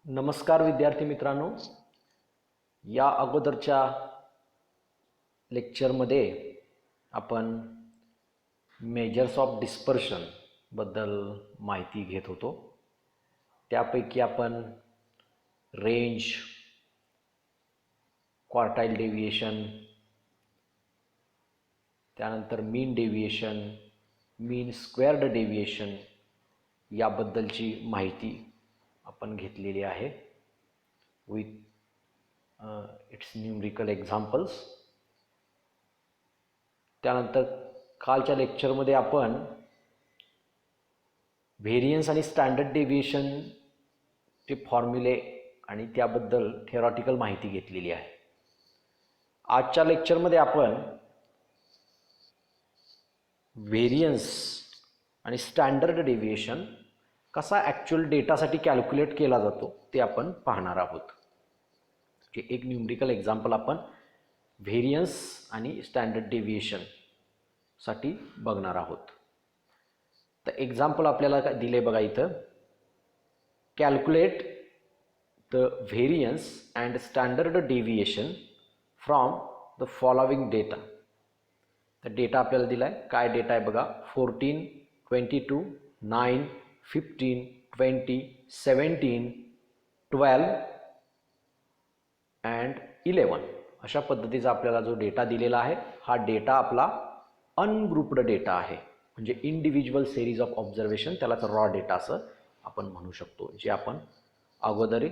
नमस्कार विद्यार्थी मित्रांनो, या अगोदरच्या लेक्चरमध्ये आपण मेजर्स ऑफ डिस्पर्शन बद्दल माहिती घेत होतो. त्यापैकी आपण रेंज, क्वार्टाइल डेविएशन, त्यानंतर मीन डेविएशन, मीन स्क्वेअर्ड डेविएशन याबद्दलची माहिती आपण घेतलेली आहे विथ इट्स न्यूमरिकल एक्झाम्पल्स. त्यानंतर कालच्या लेक्चरमध्ये आपण व्हेरियन्स आणि स्टँडर्ड डेविएशनचे फॉर्म्युले आणि त्याबद्दल थेरॉटिकल माहिती घेतलेली आहे. आजच्या लेक्चरमध्ये आपण व्हेरियन्स आणि स्टँडर्ड डेविएशन कसा ॲक्च्युअल डेटासाठी कॅल्क्युलेट केला जातो ते आपण पाहणार आहोत. एक न्यूमरिकल एक्झाम्पल आपण व्हेरियन्स आणि स्टँडर्ड डेविएशनसाठी बघणार आहोत. तर एक्झाम्पल आपल्याला काय दिले बघा इथं. Calculate the variance and standard deviation from the following data. तर डेटा आपल्याला दिला आहे. काय डेटा आहे बघा. 14, 22, 9, 15, 20, 17, 12 अँड 11 अशा पद्धतीचा आपल्याला जो डेटा दिलेला आहे हा डेटा आपला अनग्रुप्ड डेटा आहे. म्हणजे इंडिव्हिज्युअल सिरीज ऑफ ऑब्झर्वेशन, त्यालाच रॉ डेटा असं आपण म्हणू शकतो, जे आपण अगोदर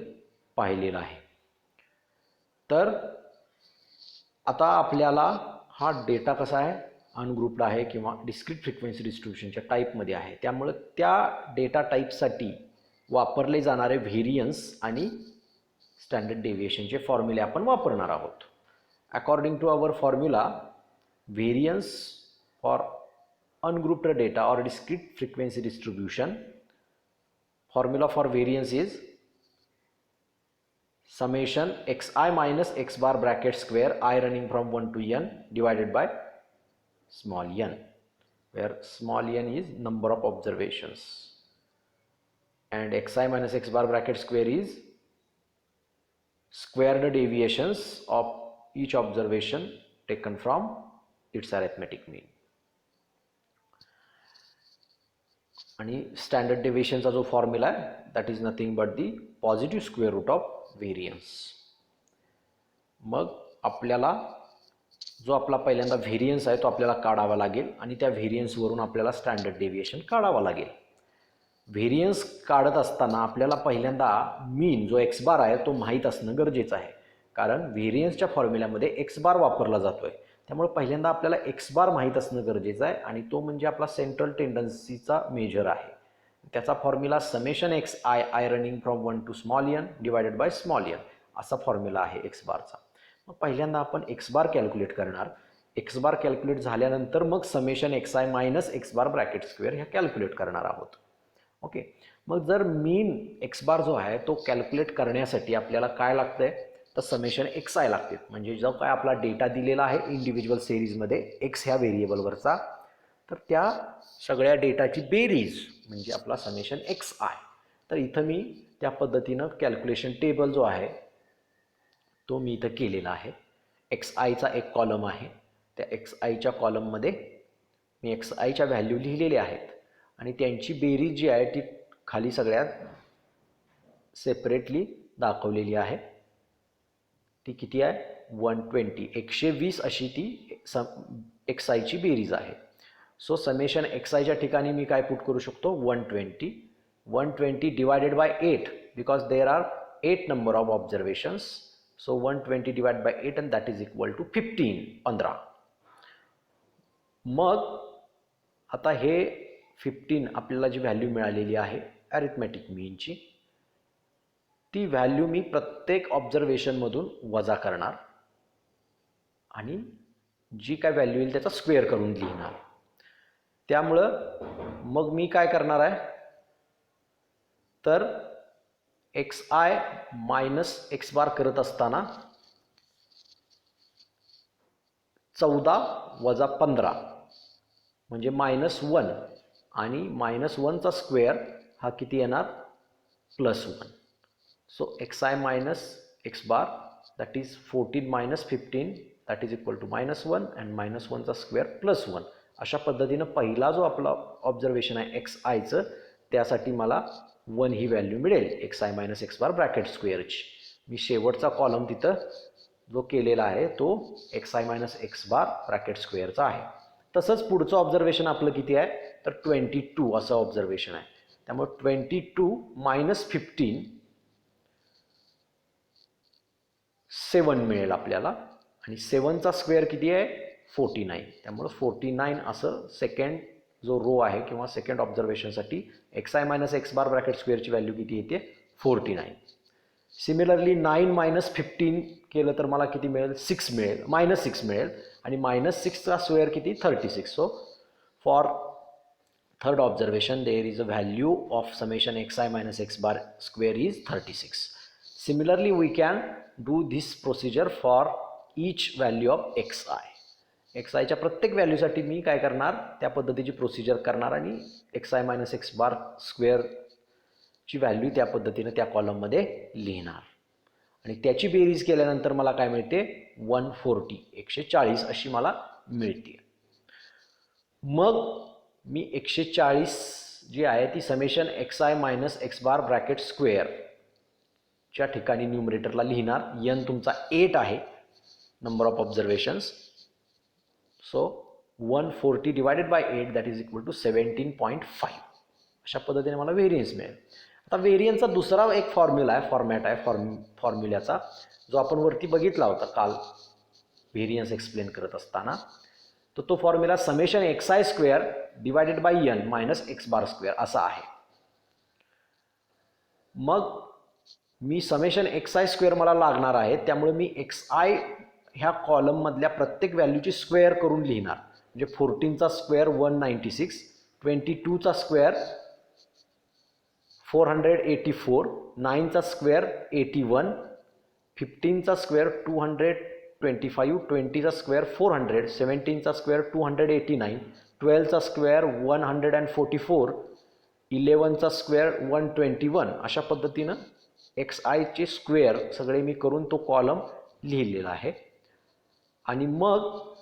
पाहिलेलं आहे. तर आता आपल्याला हा डेटा कसा आहे, अनग्रुप्ड आहे किंवा डिस्क्रीट फ्रिक्वेन्सी डिस्ट्रीब्युशनच्या टाईपमध्ये आहे. त्यामुळे त्या डेटा टाईपसाठी वापरले जाणारे व्हेरियन्स आणि स्टँडर्ड डेविएशनचे फॉर्म्युले आपण वापरणार आहोत. According to our formula, variance for ungrouped data or discrete frequency distribution, formula for variance is summation xi minus x bar bracket square I running from 1 to n divided by small n, where small n is number of observations, and xi minus x bar bracket square is squared deviations of each observation taken from its arithmetic mean. आणि standard डेविएशनचा जो formula आहे that is nothing but the positive square root of variance. मग आपल्याला जो आपला पहिल्यांदा variance आहे तो आपल्याला काढावा लागेल आणि त्या व्हेरियन्सवरून आपल्याला स्टँडर्ड डेविएशन काढावा लागेल. व्हेरियन्स काढत असताना आपल्याला पहिल्यांदा मीन जो एक्स बार आहे तो माहीत असणं गरजेचं आहे, कारण व्हेरियन्सच्या फॉर्म्युल्यामध्ये एक्स बार वापरला जातो आहे. त्यामुळे पहिल्यांदा आपल्याला एक्स बार माहीत असणं गरजेचं आहे आणि तो म्हणजे आपला सेंट्रल टेंडन्सीचा मेजर आहे. त्याचा formula summation x i running from 1 to small n divided by small n असा फॉर्म्युला आहे एक्स बारचा. मग पहिल्यांदा आपण एक्स बार कॅल्क्युलेट करणार. एक्स बार कॅल्क्युलेट झाल्यानंतर मग summation X I minus x bar bracket square ह्या कॅल्क्युलेट करणार आहोत. ओके. मग जर मीन एक्स बार जो आहे तो कॅल्क्युलेट करण्यासाठी आपल्याला काय लागतंय, तर समेशन एक्स आय लागते. म्हणजे जो काय आपला डेटा दिलेला आहे इंडिव्हिज्युअल सिरीजमध्ये एक्स ह्या व्हेरिएबलवरचा, तर त्या सगळ्या डेटाची बेरीज म्हणजे आपला समेशन एक्स आय. तर इथं मी त्या पद्धतीनं कॅल्क्युलेशन टेबल जो आहे तो मी इथं केलेला आहे. एक्स आयचा एक कॉलम आहे. त्या एक्स आयच्या कॉलममध्ये मी एक्स आयच्या व्हॅल्यू लिहिलेल्या आहेत आणि त्यांची बेरीज जी आहे ती खाली सगळ्यात सेपरेटली दाखवलेली आहे. ती किती आहे, 120, 120 अशी ती एक्स आयची बेरीज आहे. सो समेशन एक्स आयच्या ठिकाणी मी काय पुट करू शकतो, 120 divided by 8 because there are 8 number of observations. So 120 divide by 8 and that is equal to 15. मग आता हे 15 आपल्याला जी व्हॅल्यू मिळालेली आहे अरिथमॅटिक मीनची, ती व्हॅल्यू मी प्रत्येक ऑब्झर्वेशनमधून वजा करणार आणि जी काय व्हॅल्यू येईल त्याचा स्क्वेअर करून लिहिणार. त्यामुळं मग मी काय करणार आहे, तर एक्स आय मायनस एक्स बार करत असताना 14 वजा 15 म्हणजे -1 आणि -1चा स्क्वेअर हा किती येणार, +1. So xi minus x bar, that is 14 minus 15, that is equal to -1 and -1 चा स्क्वेअर प्लस 1. अशा पद्धतीनं पहिला जो आपला ऑब्झर्वेशन आहे एक्स आयचं, त्यासाठी मला 1 ही व्हॅल्यू मिळेल X I minus x bar bracket स्क्वेअरची. मी शेवटचा कॉलम तिथं जो केलेला आहे तो X I minus x bar bracket स्क्वेअरचा आहे. तसंच पुढचं ऑब्झर्वेशन आपलं किती आहे तर 22 असं ऑब्झर्वेशन आहे. त्यामुळे 22 मायनस 15 7 मिळेल आपल्याला, आणि 7चा स्क्वेअर किती आहे 49. त्यामुळे 49 असं सेकंड जो रो आहे किंवा सेकंड ऑब्झर्वेशनसाठी X I minus x bar bracket स्क्वेअरची व्हॅल्यू किती येते 49. सिमिलरली 9 मायनस 15 केलं तर मला किती मिळेल 6 मिळेल, -6 मिळेल, आणि -6चा स्क्वेअर किती 36. So for third observation there is a value of summation xi minus x bar square is 36. Similarly we can do this procedure for each value of xi. xi च्या प्रत्येक व्हॅल्यूसाठी मी काय करणार त्या पद्धतीची प्रोसिजर करणार आणि xi minus x bar square ची व्हॅल्यू त्या पद्धतीने त्या कॉलममध्ये लिहिणार, आणि त्याची बेरीज केल्यानंतर मला काय मिळते 140 अशी मला मिळते. मग मी 140 जी आहे ती summation X I minus x bar bracket स्क्वेअरच्या ठिकाणी न्यूमरेटरला लिहिणार. n तुमचा 8 आहे number of observations. So 140 divided by 8 that is equal to 17.5. अशा पद्धतीने मला व्हेरियन्स मिळेल. आता व्हेरियन्सचा दुसरा एक फॉर्म्युला आहे, फॉर्मॅट आहे फॉर्म्युल्याचा, जो आपण वरती बघितला होता काल व्हेरियन्स एक्सप्लेन करत असताना. तो formula summation X I square divided by n minus x bar square असा आहे. मग मी समेशन एक्स आय स्क्वेअर मला लागणार आहे, त्यामुळे मी एक्स आय ह्या कॉलममधल्या प्रत्येक व्हॅल्यूची स्क्वेअर करून लिहिणार. म्हणजे 14चा स्क्वेअर 196, 22चा स्क्वेअर 484, 9चा स्क्वेअर 81, 15चा स्क्वेअर 225, 20चा स्क्वेअर 400, 17चा स्क्वेअर 289, 12चा स्क्वेअर 144, 11चा स्क्वेअर 121. अशा पद्धतीनं एक्स आयचे स्क्वेअर सगळे मी करून तो कॉलम लिहिलेला आहे. आणि मग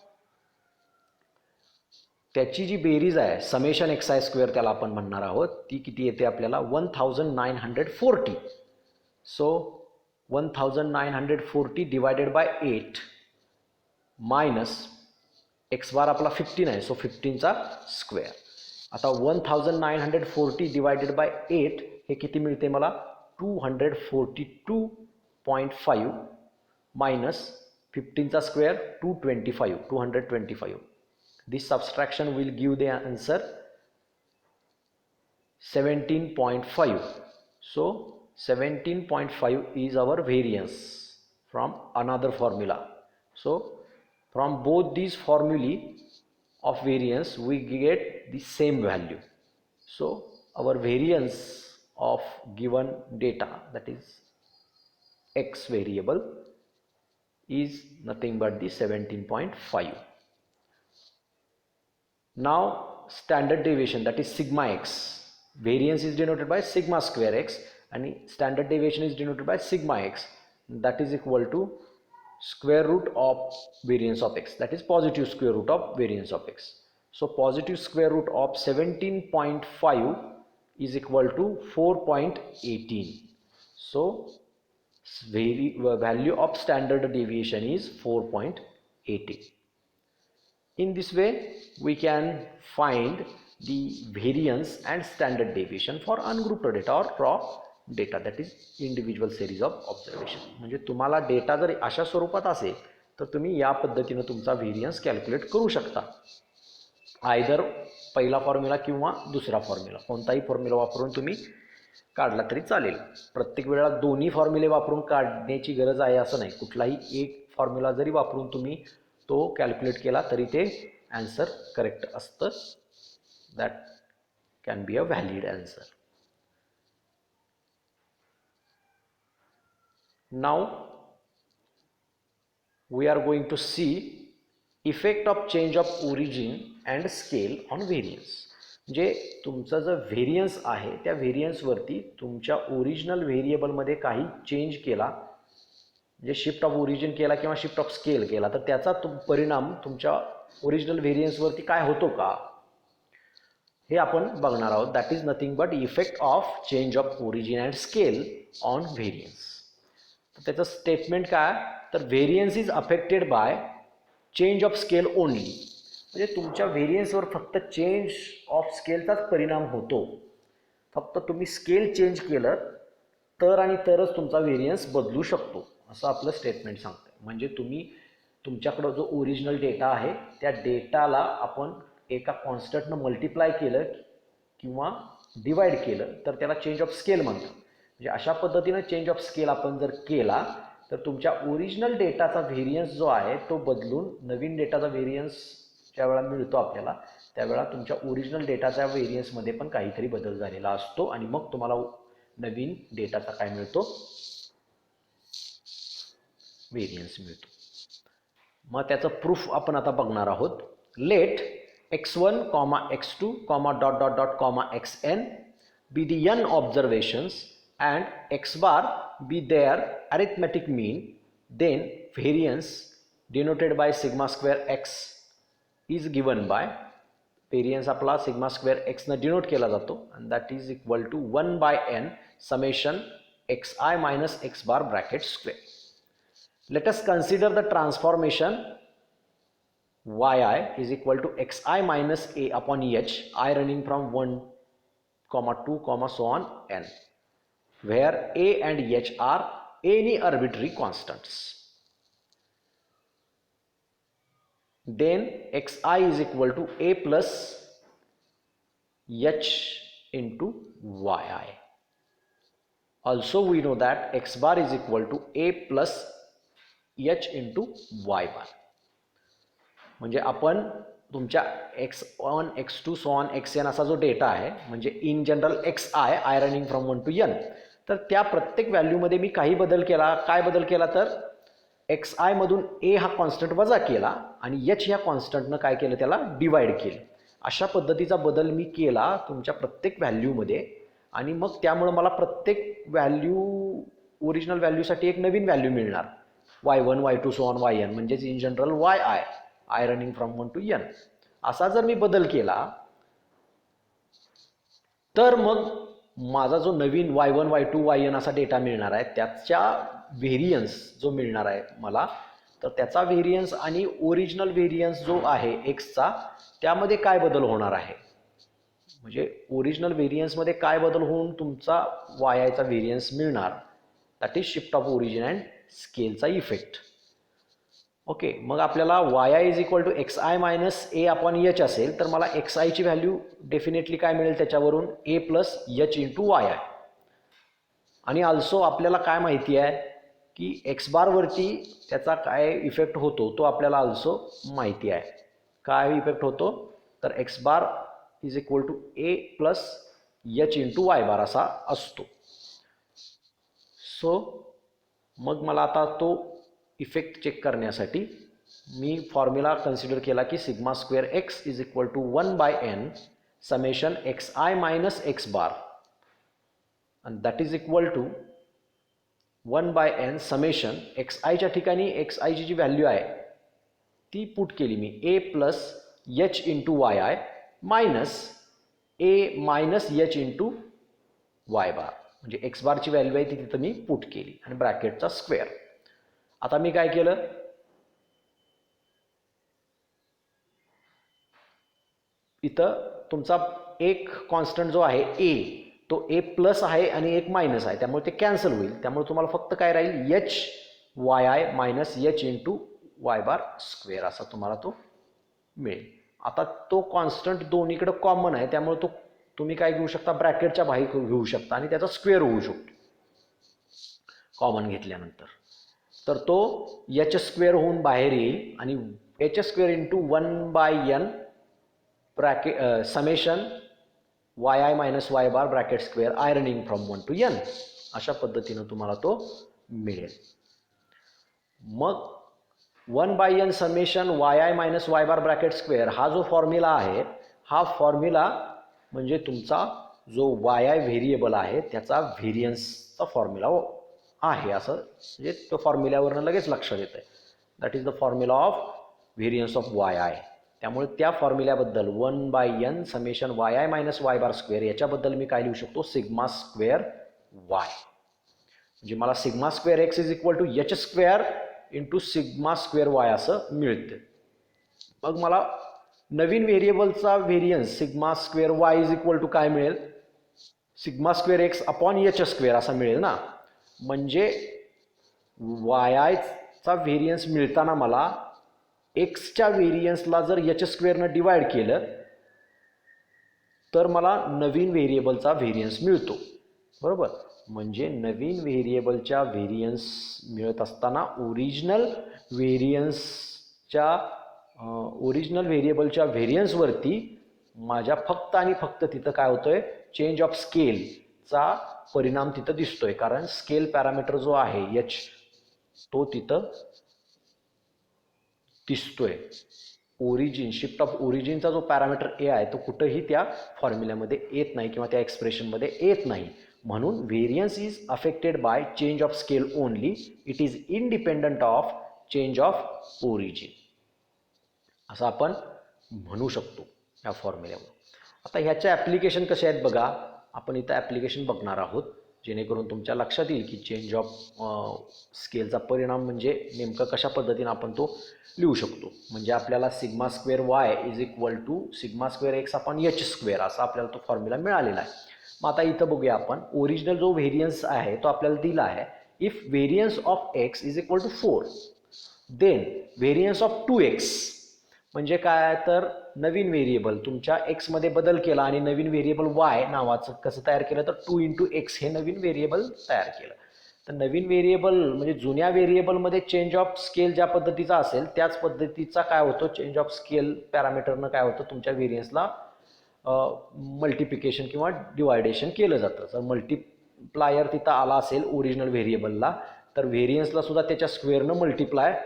त्याची जी बेरीज आहे समेशन एक्स आय स्क्वेअर त्याला आपण म्हणणार आहोत, ती किती येते आपल्याला 1940. So 1940 divided by 8 minus x bar आपला 15 आहे, सो 15चा स्क्वेअर. आता 1940 डिवायडेड बाय 8 हे किती मिळते मला 242.5 minus 15चा square 225. This subtraction will give the answer 17.5. So 17.5 is our variance from another formula. So from both these formulae of variance we get the same value. So our variance of given data, that is x variable, is nothing but the 17.5. Now standard deviation, that is sigma x, variance is denoted by sigma square x and standard deviation is denoted by sigma x, that is equal to square root of variance of x, that is positive square root of variance of x. So positive square root of 17.5 is equal to 4.18. So value of standard deviation is 4.18. In this way we can find the variance and standard deviation for ungrouped data or raw data, that is individual series of observation. म्हणजे तुम्हाला data जर अशा स्वरूपात असेल तर तुम्ही या पद्धतीने तुमचा व्हेरियन्स कॅल्क्युलेट करू शकता. आयदर पहिला फॉर्म्युला किंवा दुसरा फॉर्म्युला, कोणताही फॉर्म्युला वापरून तुम्ही काढला तरी चालेल. प्रत्येक वेळेला दोन्ही फॉर्म्युले वापरून काढण्याची गरज आहे असं नाही. कुठलाही एक फॉर्म्युला जरी वापरून तुम्ही तो कॅल्क्युलेट केला तरी ते आन्सर करेक्ट असतं. That can be a valid answer. Now we are going to see effect of change of origin and scale on variance. जे तुमचं जर व्हेरियन्स आहे त्या व्हेरियन्सवरती तुमच्या ओरिजिनल व्हेरिएबलमध्ये काही चेंज केला, म्हणजे शिफ्ट ऑफ ओरिजिन केला किंवा शिफ्ट ऑफ स्केल केला, तर त्याचा परिणाम तुमच्या ओरिजिनल व्हेरियन्सवरती काय होतो का, हे आपण बघणार आहोत. That is nothing but effect of change of origin and scale on variance. तर त्याचं स्टेटमेंट काय, तर variance is affected by change of scale only. म्हणजे तुमच्या व्हेरियन्सवर फक्त चेंज ऑफ स्केलचाच परिणाम होतो. फक्त तुम्ही स्केल चेंज केलं तर आणि तरच तुमचा व्हेरियन्स बदलू शकतो, असं आपलं स्टेटमेंट सांगतं. म्हणजे तुमच्याकडं जो ओरिजिनल डेटा आहे त्या डेटाला आपण एका कॉन्स्टंटनं मल्टिप्लाय केलं किंवा डिवाइड केलं तर त्याला चेंज ऑफ स्केल म्हणतात. म्हणजे अशा पद्धतीनं चेंज ऑफ स्केल आपण जर केला तर तुमच्या ओरिजिनल डेटाचा व्हेरियन्स जो आहे तो बदलून नवीन डेटाचा व्हेरियन्स ज्यावेळेला मिळतो आपल्याला, त्यावेळेला तुमच्या ओरिजिनल डेटाच्या व्हेरियन्समध्ये पण काहीतरी बदल झालेला असतो आणि मग तुम्हाला नवीन डेटाचा काय मिळतो, व्हेरियन्स मिळतो. मग त्याचं प्रूफ आपण आता बघणार आहोत. Let x1, x2, dot dot dot, xn be the n observations and x bar be their arithmetic mean, then variance denoted by sigma square x is given by, variance आपला sigma square x न denote केला जातो and that is equal to 1 by n summation xi minus x bar bracket square. Let us consider the transformation yi is equal to xi minus a upon h, I running from 1, 2, so on n, where a and h are any arbitrary constants. Then xi is equal to a plus h into yi. Also we know that x bar is equal to a plus h into y bar. म्हणजे आपण तुमच्या x1, x2, so on xn असा जो data आहे, म्हणजे in general xi running from 1 to n, तर त्या प्रत्येक व्हॅल्यूमध्ये मी काही बदल केला. काय बदल केला, तर xi मधून a हा कॉन्स्टंट वजा केला आणि h ह्या कॉन्स्टंटनं काय केलं, त्याला डिवाइड केलं. अशा पद्धतीचा बदल मी केला तुमच्या प्रत्येक व्हॅल्यूमध्ये आणि मग त्यामुळे मला प्रत्येक व्हॅल्यू ओरिजिनल व्हॅल्यूसाठी एक नवीन व्हॅल्यू मिळणार, y1, y2, so on yn, म्हणजेच in general yi, I running from 1 to n. असा जर मी बदल केला तर मग माझा जो नवीन y1, y2, yn असा डेटा मिळणार आहे त्याच्या व्हेरियन्स जो मिळणार आहे मला, तर त्याचा व्हेरियन्स आणि ओरिजिनल व्हेरियन्स जो आहे एक्सचा त्यामध्ये काय बदल होणार आहे, म्हणजे ओरिजिनल व्हेरियन्समध्ये काय बदल होऊन तुमचा वायचा व्हेरियन्स मिळणार, that is shift of origin and स्केलचा इफेक्ट. ओके, मग आपल्याला yi is equal to xi minus a upon h असेल तर मला xi ची व्हॅल्यू डेफिनेटली काय मिळेल त्याच्यावरून, a plus h into yi. आणि ऑल्सो आपल्याला काय माहिती आहे की एक्स बारवरती त्याचा काय इफेक्ट होतो तो आपल्याला ऑल्सो माहिती आहे. काय इफेक्ट होतो, तर x bar is equal to a plus h into y bar असा असतो. सो मग मला आता तो इफेक्ट चेक करण्यासाठी मी फॉर्म्युला कन्सिडर केला की sigma square x is equal to 1 by N summation X I minus x bar आणि that is equal to 1 by N summation X आयच्या ठिकाणी एक्स आयची जी व्हॅल्यू आहे ती पुट केली मी, A plus H into Y I minus A minus H into Y bar, म्हणजे X बारची व्हॅल्यू आहे ती तिथं मी पुट केली आणि ब्रॅकेटचा स्क्वेअर. आता मी काय केलं, इथं तुमचा एक कॉन्स्टंट जो आहे ए तो ए प्लस आहे आणि एक मायनस आहे त्यामुळे ते कॅन्सल होईल. त्यामुळे तुम्हाला फक्त काय राहील, H Y I minus H into Y bar square असा तुम्हाला तो मिळेल. आता तो कॉन्स्टंट दोन्हीकडे कॉमन आहे त्यामुळे तो तुम्ही काय घेऊ शकता, ब्रॅकेटच्या बाहेर घेऊ शकता आणि त्याचा स्क्वेअर होऊ शकतो कॉमन घेतल्यानंतर. तर तो एच स्क्वेअर होऊन बाहेर येईल आणि h square into 1 by n bracket summation y I minus Y bar bracket square i running from 1 to n अशा पद्धतीनं तुम्हाला तो मिळेल. मग 1 by N summation y I minus Y bar bracket square हा जो फॉर्म्युला आहे हा फॉर्म्युला म्हणजे तुमचा जो वाय आय व्हेरिएबल आहे त्याचा व्हेरियन्सचा फॉर्म्युला आहे असं म्हणजे तो फॉर्म्युल्यावरनं लगेच लक्षात येतं आहे. That is the formula of variance of Y I. त्यामुळे त्या फॉर्म्युल्याबद्दल 1/n summation y I minus Y bar square याच्याबद्दल मी काय लिहू शकतो, सिग्मा स्क्वेअर वाय. म्हणजे मला sigma square x is equal to h square into sigma square y असं मिळते. मग मला नवीन व्हेरिएबलचा variance sigma square y is equal to काय मिळेल, sigma square x upon h square असा मिळेल ना. म्हणजे वाय आयचा व्हेरियन्स मिळताना मला एक्सच्या व्हेरियन्सला जर एच स्क्वेअरनं डिवाइड केलं तर मला नवीन व्हेरिएबलचा व्हेरियन्स मिळतो, बरोबर. म्हणजे नवीन व्हेरिएबलच्या व्हेरियन्स मिळत असताना ओरिजिनल व्हेरिएबलच्या व्हेरियन्सवरती माझ्या फक्त आणि फक्त तिथं काय होतंय, चेंज ऑफ स्केलचा परिणाम तिथं दिसतोय. कारण स्केल पॅरामीटर जो आहे एच तो तिथं दिसतोय. ओरिजिन शिफ्ट ऑफ ओरिजिनचा जो पॅरामीटर ए आहे तो कुठंही त्या फॉर्म्युल्यामध्ये येत नाही किंवा त्या एक्सप्रेशनमध्ये येत नाही. म्हणून variance is affected by change of scale only. It is independent of change of origin असं आपण म्हणू शकतो या फॉर्म्युल्यावर. आता ह्याच्या ॲप्लिकेशन कसे आहेत बघा. आपण इथं ॲप्लिकेशन बघणार आहोत जेणेकरून तुमच्या लक्षात येईल की चेंज ऑफ स्केलचा परिणाम म्हणजे नेमकं कशा पद्धतीने आपण तो लिहू शकतो. म्हणजे आपल्याला sigma square y is equal to sigma square x upon h square असा आपल्याला तो फॉर्म्युला मिळालेला आहे. मग आता इथं बघूया आपण ओरिजिनल जो व्हेरियन्स आहे तो आपल्याला दिला आहे. If variance of x is equal to 4 then variance of 2x म्हणजे काय, तर नवीन व्हेरिएबल तुमच्या एक्समध्ये बदल केला आणि नवीन व्हेरिएबल वाय नावाचं कसं तयार केलं, तर 2x हे नवीन व्हेरिएबल तयार केलं. तर नवीन व्हेरिएबल म्हणजे जुन्या व्हेरिएबलमध्ये चेंज ऑफ स्केल ज्या पद्धतीचा असेल त्याच पद्धतीचा काय होतो, चेंज ऑफ स्केल पॅरामीटरनं काय होतं, तुमच्या व्हेरियन्सला मल्टिप्लिकेशन किंवा डिवायडेशन केलं जातं. जर मल्टिप्लायर तिथं आला असेल ओरिजिनल व्हेरिएबलला तर व्हेरियन्सला सुद्धा त्याच्या स्क्वेअरनं मल्टिप्लाय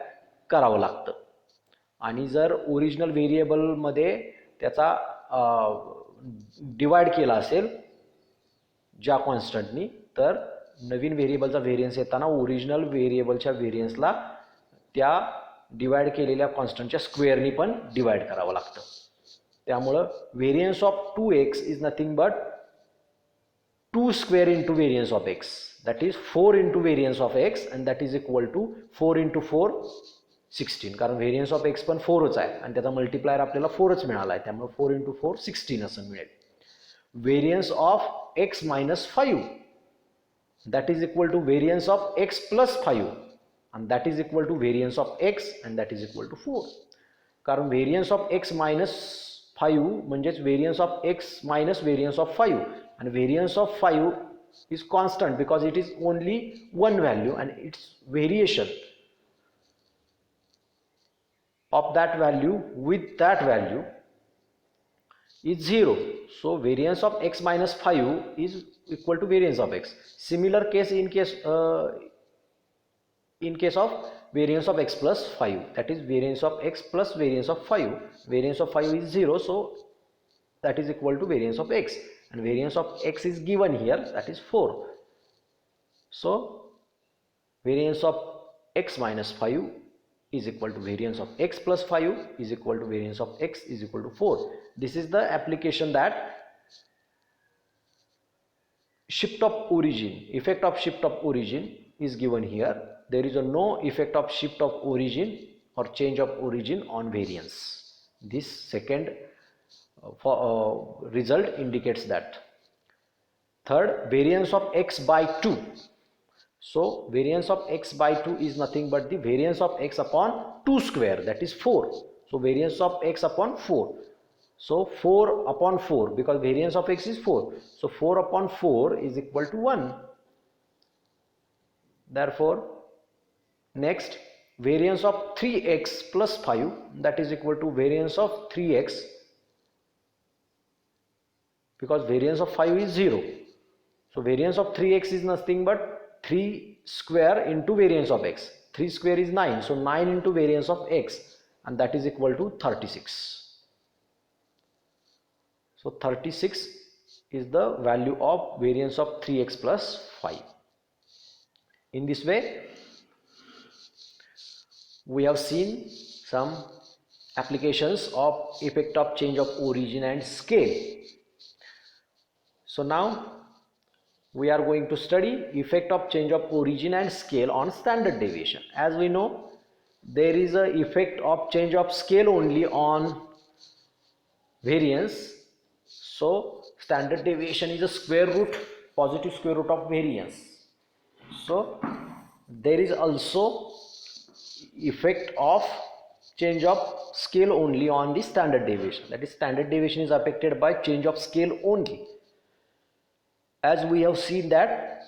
करावं लागतं. आणि जर ओरिजिनल व्हेरिएबलमध्ये त्याचा डिवाइड केला असेल ज्या कॉन्स्टंटनी तर नवीन व्हेरिएबलचा व्हेरियन्स येताना ओरिजिनल व्हेरिएबलच्या व्हेरियन्सला त्या डिवाइड केलेल्या कॉन्स्टंटच्या स्क्वेअरनी पण डिवाइड करावं लागतं. त्यामुळं variance of 2x is nothing but 2 square into variance of x, that is 4 into variance of x and that is equal to 4 into 4 16. कारण व्हेरियन्स ऑफ एक्स पण 4च आहे आणि त्याचा मल्टिप्लायर आपल्याला 4च मिळाला आहे. त्यामुळे 4 इंटू 4 16 असं मिळेल. Variance of x minus 5 that is equal to variance of x plus 5 and that is equal to variance of x and that is equal to 4. कारण व्हेरियन्स ऑफ एक्स मायनस 5 म्हणजेच variance of x minus variance of 5 आणि variance of 5 is constant because it is only one value and its variation of that value with that value is 0. So variance of x minus 5 is equal to variance of x. Similar case in case of variance of x plus 5, that is variance of x plus variance of 5. Variance of 5 is 0, so that is equal to variance of x, and variance of x is given here, that is 4. So variance of x minus 5 is equal to variance of x plus 5 is equal to variance of x is equal to 4. This is the application that shift of origin, effect of shift of origin is given here. There is no effect of shift of origin or change of origin on variance. This second result indicates that. Third, variance of x by 2. So variance of x by 2 is nothing but the variance of x upon 2 square, that is 4. So variance of x upon 4. So 4 upon 4 because variance of x is 4. So 4 upon 4 is equal to 1. Therefore next variance of 3x plus 5 that is equal to variance of 3x because variance of 5 is 0. So variance of 3x is nothing but 3 square into variance of x. 3 square is 9. So 9 into variance of x and that is equal to 36. So 36 is the value of variance of 3x plus 5. In this way, we have seen some applications of effect of change of origin and scale. So now we are going to study effect of change of origin and scale on standard deviation. As we know, there is a effect of change of scale only on variance. So standard deviation is a square root, positive square root of variance. So there is also effect of change of scale only on the standard deviation. That is, standard deviation is affected by change of scale only. As we have seen that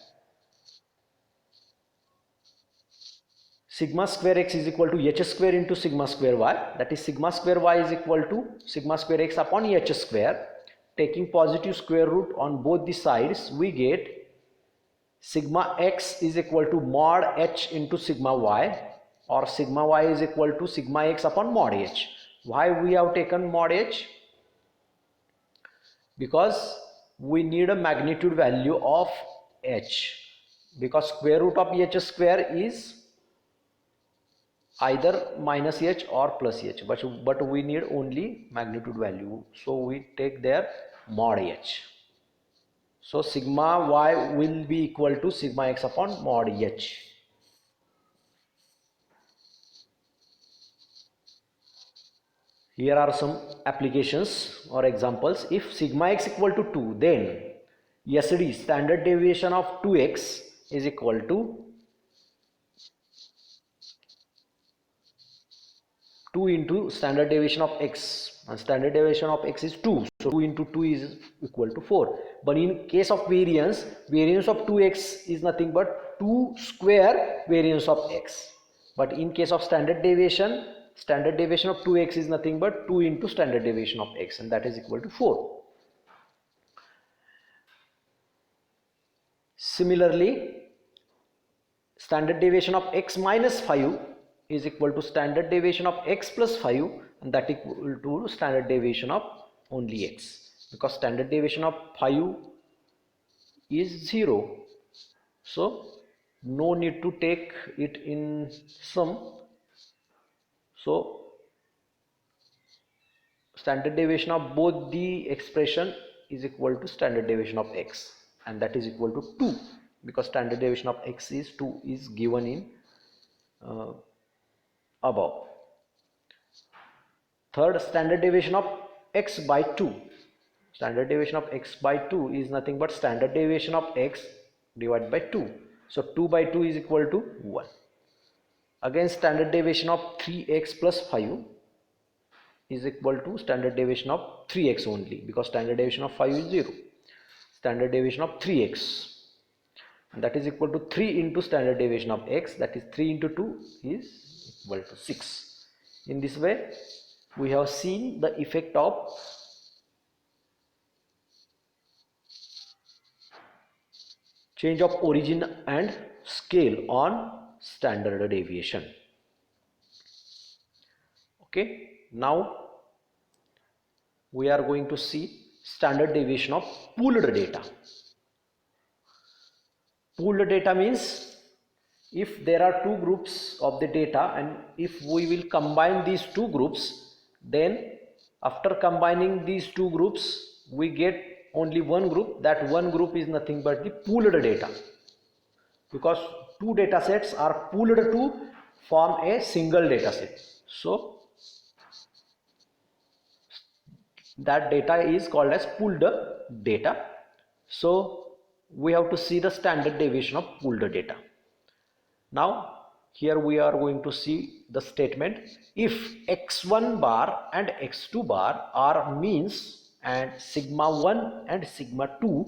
sigma square x is equal to h square into sigma square y, that is sigma square y is equal to sigma square x upon h square. Taking positive square root on both the sides, we get sigma x is equal to mod h into sigma y, or sigma y is equal to sigma x upon mod h. Why we have taken mod h? Because we need a magnitude value of h, because square root of h square is either minus h or plus h, but we need only magnitude value, so we take there mod h. So sigma y will be equal to sigma x upon mod h. Here are some applications or examples. If sigma x equal to 2, then SD, standard deviation of 2x, is equal to 2 into standard deviation of x, and standard deviation of x is 2, so 2 into 2 is equal to 4. But in case of variance, variance of 2x is nothing but 2 square variance of x. But in case of standard deviation of 2x is nothing but 2 into standard deviation of x, and that is equal to 4. Similarly, standard deviation of x minus 5 is equal to standard deviation of x plus 5, and that equal to standard deviation of only x, because standard deviation of 5 is 0, so no need to take it in sum. So standard deviation of both the expression is equal to standard deviation of x, and that is equal to 2, because standard deviation of x is 2 is given in above. Third, standard deviation of x by 2. Standard deviation of x by 2 is nothing but standard deviation of x divided by 2. So 2 by 2 is equal to 1. Again, standard deviation of 3x plus 5 is equal to standard deviation of 3x only, because standard deviation of 5 is 0. Standard deviation of 3x, and that is equal to 3 into standard deviation of x, that is 3 into 2 is equal to 6. In this way, we have seen the effect of change of origin and scale on standard deviation. Okay, now we are going to see standard deviation of pooled data. Pooled data means if there are two groups of the data, and if we will combine these two groups, then after combining these two groups we get only one group. That one group is nothing but the pooled data, because two data sets are pooled to form a single data set. So that data is called as pooled data. So we have to see the standard deviation of pooled data. Now here we are going to see the statement: if x1 bar and x2 bar are means, and sigma 1 and sigma 2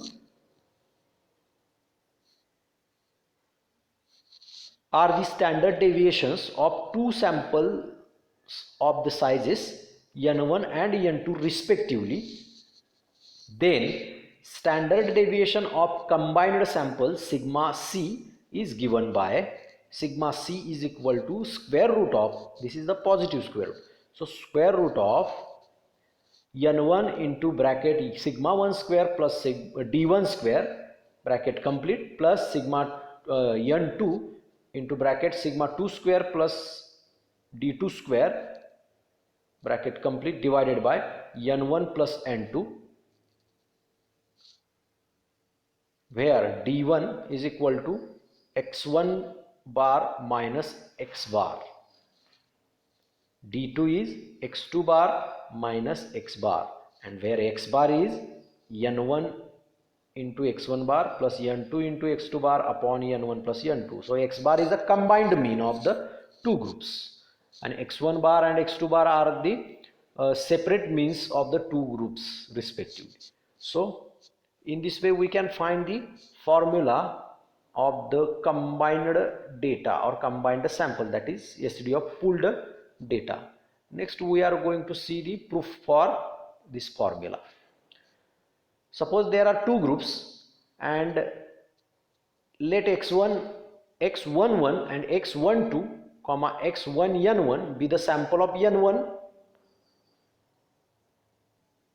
are the standard deviations of two samples of the sizes n1 and n2 respectively, then standard deviation of combined samples sigma c is given by sigma c is equal to square root of, this is the positive square root, so square root of n1 into bracket sigma 1 square plus d1 square bracket complete plus sigma n2 into bracket sigma 2 square plus d2 square bracket complete divided by n1 plus n2, where d1 is equal to x1 bar minus x bar, d2 is x2 bar minus x bar, and where x bar is n1 into x1 bar plus n2 into x2 bar upon n1 plus n2. So x bar is the combined mean of the two groups, and x1 bar and x2 bar are the separate means of the two groups respectively. So in this way we can find the formula of the combined data or combined sample, that is SD of pooled data. Next we are going to see the proof for this formula. Suppose there are two groups and let x11 and x12 comma x1n1 be the sample of n1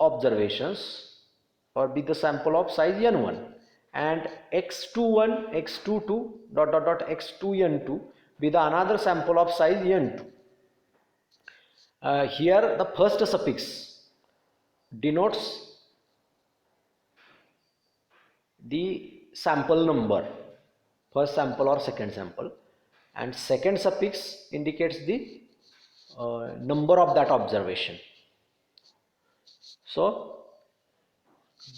observations or be the sample of size n1, and x21 x22 dot dot dot x2n2 be the another sample of size n2. Here the first suffix denotes the sample number, first sample or second sample, and second suffix indicates the number of that observation. So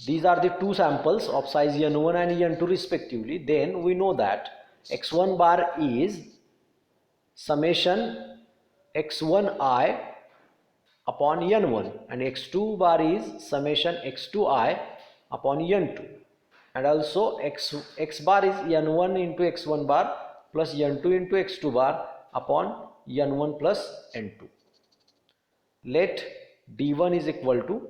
these are the two samples of size n1 and n2 respectively. Then we know that x1 bar is summation x1i upon n1 and x2 bar is summation x2i upon n2, and also x bar is n1 into x1 bar plus n2 into x2 bar upon n1 plus n2. Let d1 is equal to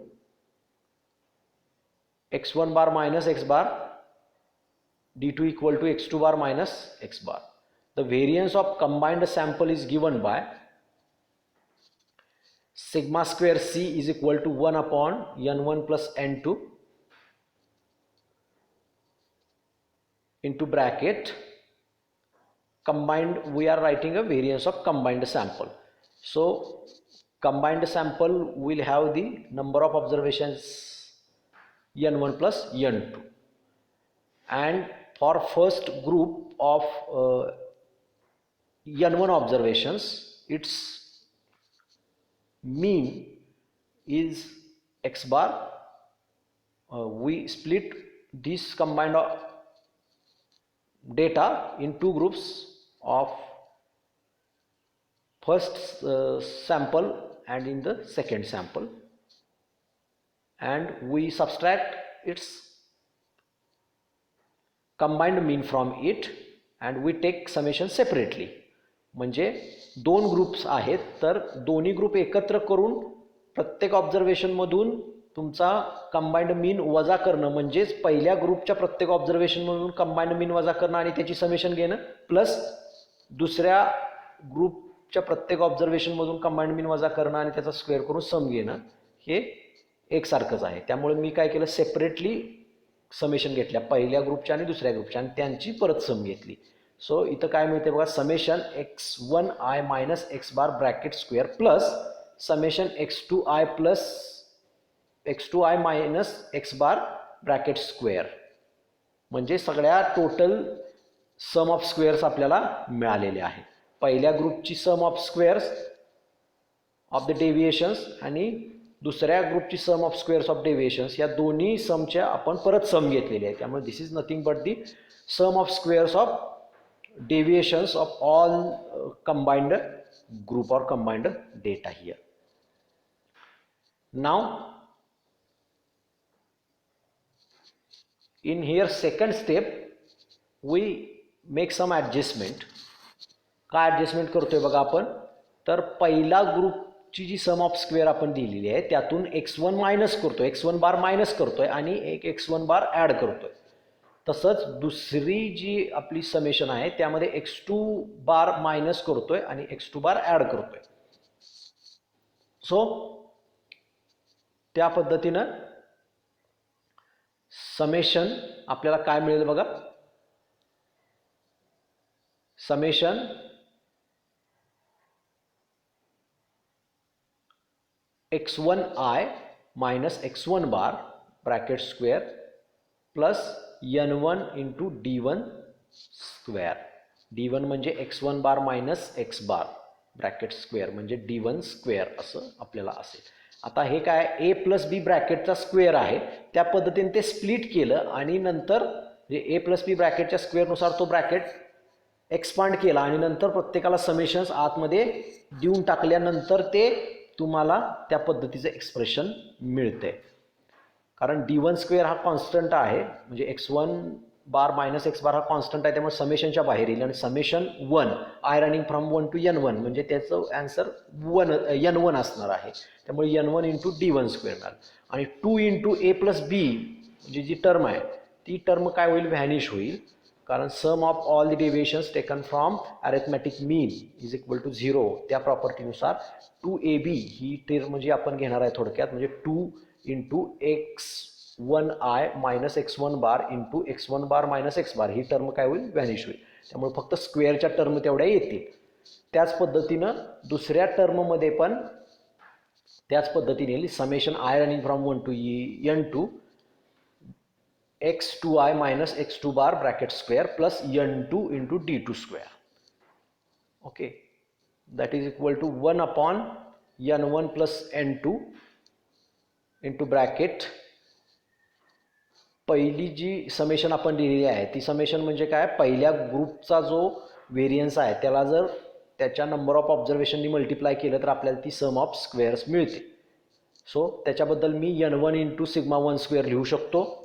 x1 bar minus x bar, d2 equal to x2 bar minus x bar. The variance of combined sample is given by sigma square c is equal to 1 upon n1 plus n2 into bracket combined, we are writing a variance of combined sample. So combined sample will have the number of observations n1 plus n2, and for first group of n1 observations its mean is x bar. We split this combined data in two groups of first sample and in the second sample, and we subtract its combined mean from it and we take summation separately. म्हणजे दोन groups आहेत तर दोन्ही group एकत्र करून प्रत्येक observation मधून तुमचा कंबाइंड मीन वजा करणं, म्हणजेच पहिल्या ग्रुपच्या प्रत्येक ऑब्झर्वेशन मधून कंबाइंड मीन वजा करणं आणि त्याची समेशन घेणं, प्लस दुसऱ्या ग्रुपच्या प्रत्येक ऑब्झर्वेशन मधून कंबाइंड मीन वजा करणं आणि त्याचा स्क्वेअर करून सम घेणं, हे एकसारखंच आहे. त्यामुळे मी काय केलं, सेपरेटली समेशन घेतल्या पहिल्या ग्रुपच्या आणि दुसऱ्या ग्रुपच्या आणि त्यांची परत सम घेतली. सो इथं काय मिळते बघा, summation x1i minus x bar bracket square plus summation x2i plus x2i minus x bar bracket square, म्हणजे सगळ्या टोटल सम ऑफ स्क्वेअर्स आपल्याला मिळालेले आहे. पहिल्या ग्रुपची sum of squares of the deviations आणि दुसऱ्या ग्रुपची sum of squares of deviations, या दोन्ही समच्या आपण परत सम घेतलेली आहे. त्यामुळे this is nothing but the sum of squares of deviations of all combined group or combined data here. Now in here second step we make some adjustment. काय adjustment करतोय बघा आपण, तर पहिला ग्रुपची जी सम ऑफ स्क्वेअर आपण दिलेली आहे त्यातून x1 मायनस करतोय, x1 बार मायनस करतोय आणि एक x1 बार ॲड करतोय. तसंच दुसरी जी आपली समेशन आहे त्यामध्ये x2 बार मायनस करतोय आणि x2 बार ॲड करतोय. सो त्या पद्धतीनं समेशन आपल्याला काय मिळेल बघा, summation x1i minus x1 bar bracket square plus n1 into d1 square. d1 म्हणजे x1 bar minus x bar bracket square म्हणजे d1 स्क्वेअर असं आपल्याला असेल. आता हे काय a प्लस बी ब्रॅकेटचा स्क्वेअर आहे, त्या पद्धतीने ते स्प्लिट केलं आणि नंतर म्हणजे a प्लस बी ब्रॅकेटच्या स्क्वेअरनुसार तो ब्रॅकेट एक्सपांड केला आणि नंतर प्रत्येकाला समेशन्स आतमध्ये देऊन टाकल्यानंतर ते तुम्हाला त्या पद्धतीचं एक्सप्रेशन मिळते. कारण d1 स्क्वेअर हा कॉन्स्टंट आहे, म्हणजे x1 बार मायनस x बार हा कॉन्स्टंट आहे, त्यामुळे समेशनच्या बाहेर येईल आणि summation 1 i running from 1 to n1 म्हणजे त्याचं आन्सर n1 असणार आहे. त्यामुळे n1 इंटू d1 स्क्वेअर मिळाल आणि 2 इंटू a प्लस बी म्हणजे जी टर्म आहे ती टर्म काय होईल, व्हॅनिश होईल. कारण sum of all the deviations taken from arithmetic mean is equal to 0 त्या प्रॉपर्टीनुसार 2ab ही टर्म जी आपण घेणार आहे थोडक्यात, म्हणजे 2 into x1i minus x1 bar into x1 bar minus x bar ही टर्म काय होईल, व्हॅनिश होईल. त्यामुळे फक्त स्क्वेअरच्या टर्म तेवढ्या येतील. त्याच पद्धतीनं दुसऱ्या टर्ममध्ये पण त्याच पद्धतीने येईल, summation i running from 1 to n2 x2i minus x2 bar bracket square plus n2 into d2 square. Okay, that is equal to 1 upon n1 plus n2 into bracket पहिली जी समेशन आपण दिलेली आहे ती समेशन म्हणजे काय, पहिल्या ग्रुपचा जो व्हेरियन्स आहे त्याला जर त्याच्या नंबर ऑफ ऑब्झर्वेशननी मल्टिप्लाय केलं तर आपल्याला ती सम ऑफ स्क्वेअर्स मिळते. सो त्याच्याबद्दल मी n1 इंटू सिग्मा 1 स्क्वेअर लिहू शकतो,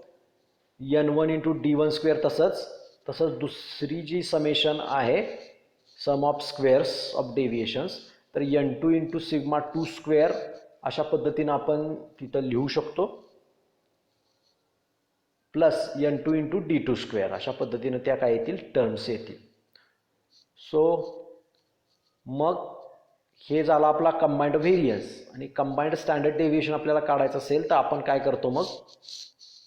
n1 इंटू d1 स्क्वेअर तसंच दुसरी जी समेशन आहे सम ऑफ स्क्वेअर्स ऑफ डेविएशन्स तर n2 इंटू सिग्मा 2 स्क्वेअर अशा पद्धतीनं आपण तिथं लिहू शकतो plus n2 into d2 square अशा पद्धतीनं त्या काय येतील, टर्म्स येतील. सो मग हे झाला आपला कंबाइंड व्हेरियन्स आणि कंबाइंड स्टँडर्ड डेविएशन आपल्याला काढायचं असेल तर आपण काय करतो, मग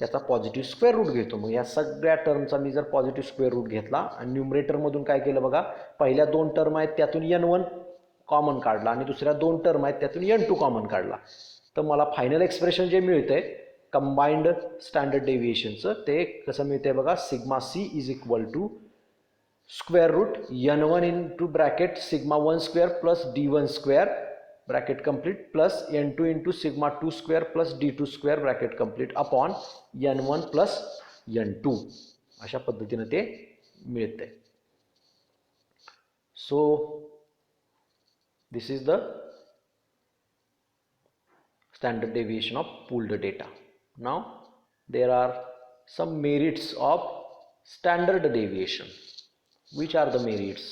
त्याचा पॉझिटिव्ह स्क्वेअर रूट घेतो. मग या सगळ्या टर्मचा मी जर पॉझिटिव्ह स्क्वेअर रूट घेतला आणि न्यूमरेटरमधून काय केलं बघा, पहिल्या 2 टर्म आहेत त्यातून n1 कॉमन काढला आणि दुसऱ्या 2 टर्म आहेत त्यातून n2 कॉमन काढला, तर मला फायनल एक्सप्रेशन जे मिळतंय कंबाइंड स्टँडर्ड डेविएशनचं ते कसं मिळतंय बघा, sigma c is equal to square root n1 into bracket sigma 1 square plus d1 square bracket complete plus n2 into sigma 2 square plus d2 square bracket complete upon n1 plus n2 अशा पद्धतीनं ते मिळते. So this is the standard deviation of pooled data. Now there are some merits of standard deviation. Which are the merits?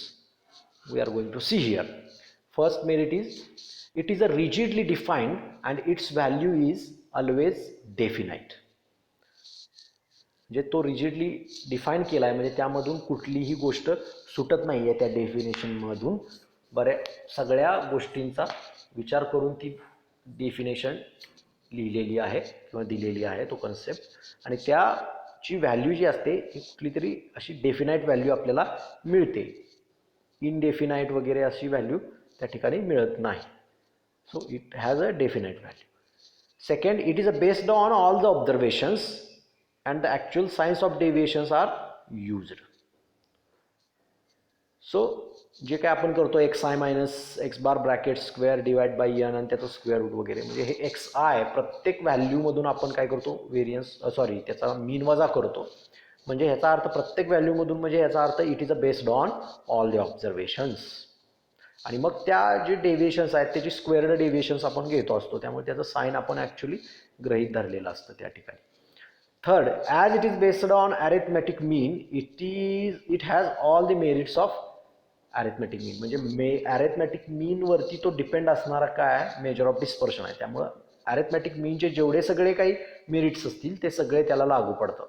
We are going to see here. First merit is it is a rigidly defined and its value is always definite. जे तो rigidly define केला आहे म्हणजे त्यामधून कुठलीही गोष्ट सुटत नाही आहे त्या डेफिनेशनमधून. सगळ्या गोष्टींचा विचार करून ती डेफिनेशन लिहिलेली आहे किंवा दिलेली आहे तो कन्सेप्ट, आणि त्याची व्हॅल्यू जी असते ही कुठली तरी अशी डेफिनाईट व्हॅल्यू आपल्याला मिळते, इनडेफिनाईट वगैरे अशी व्हॅल्यू त्या ठिकाणी मिळत नाही. So it has a definite value. Second, it is a based on all the observations and the actual signs of deviations are used. So जे काय आपण करतो x I minus x bar bracket square divide by n आणि त्याचं square route वगैरे, म्हणजे हे X I प्रत्येक व्हॅल्यूमधून आपण काय करतो, त्याचा मीन वजा करतो. म्हणजे ह्याचा अर्थ प्रत्येक व्हॅल्यूमधून म्हणजे याचा earth it is a based on all the observations. आणि मग त्या जे डेविएशन्स आहेत त्याची स्क्वेअर्ड डेविएशन्स आपण घेतो असतो, त्यामुळे त्याचं साईन आपण ॲक्च्युली गृहीत धरलेलं असतं त्या ठिकाणी. Third, as it is based on arithmetic mean it has all the merits of arithmetic mean. म्हणजे अरिथमॅटिक मीनवरती तो डिपेंड असणारा काय मेजर ऑफ डिस्पर्शन आहे, त्यामुळं अरिथमॅटिक मीनचे जेवढे सगळे काही मेरिट्स असतील ते सगळे त्याला लागू पडतात.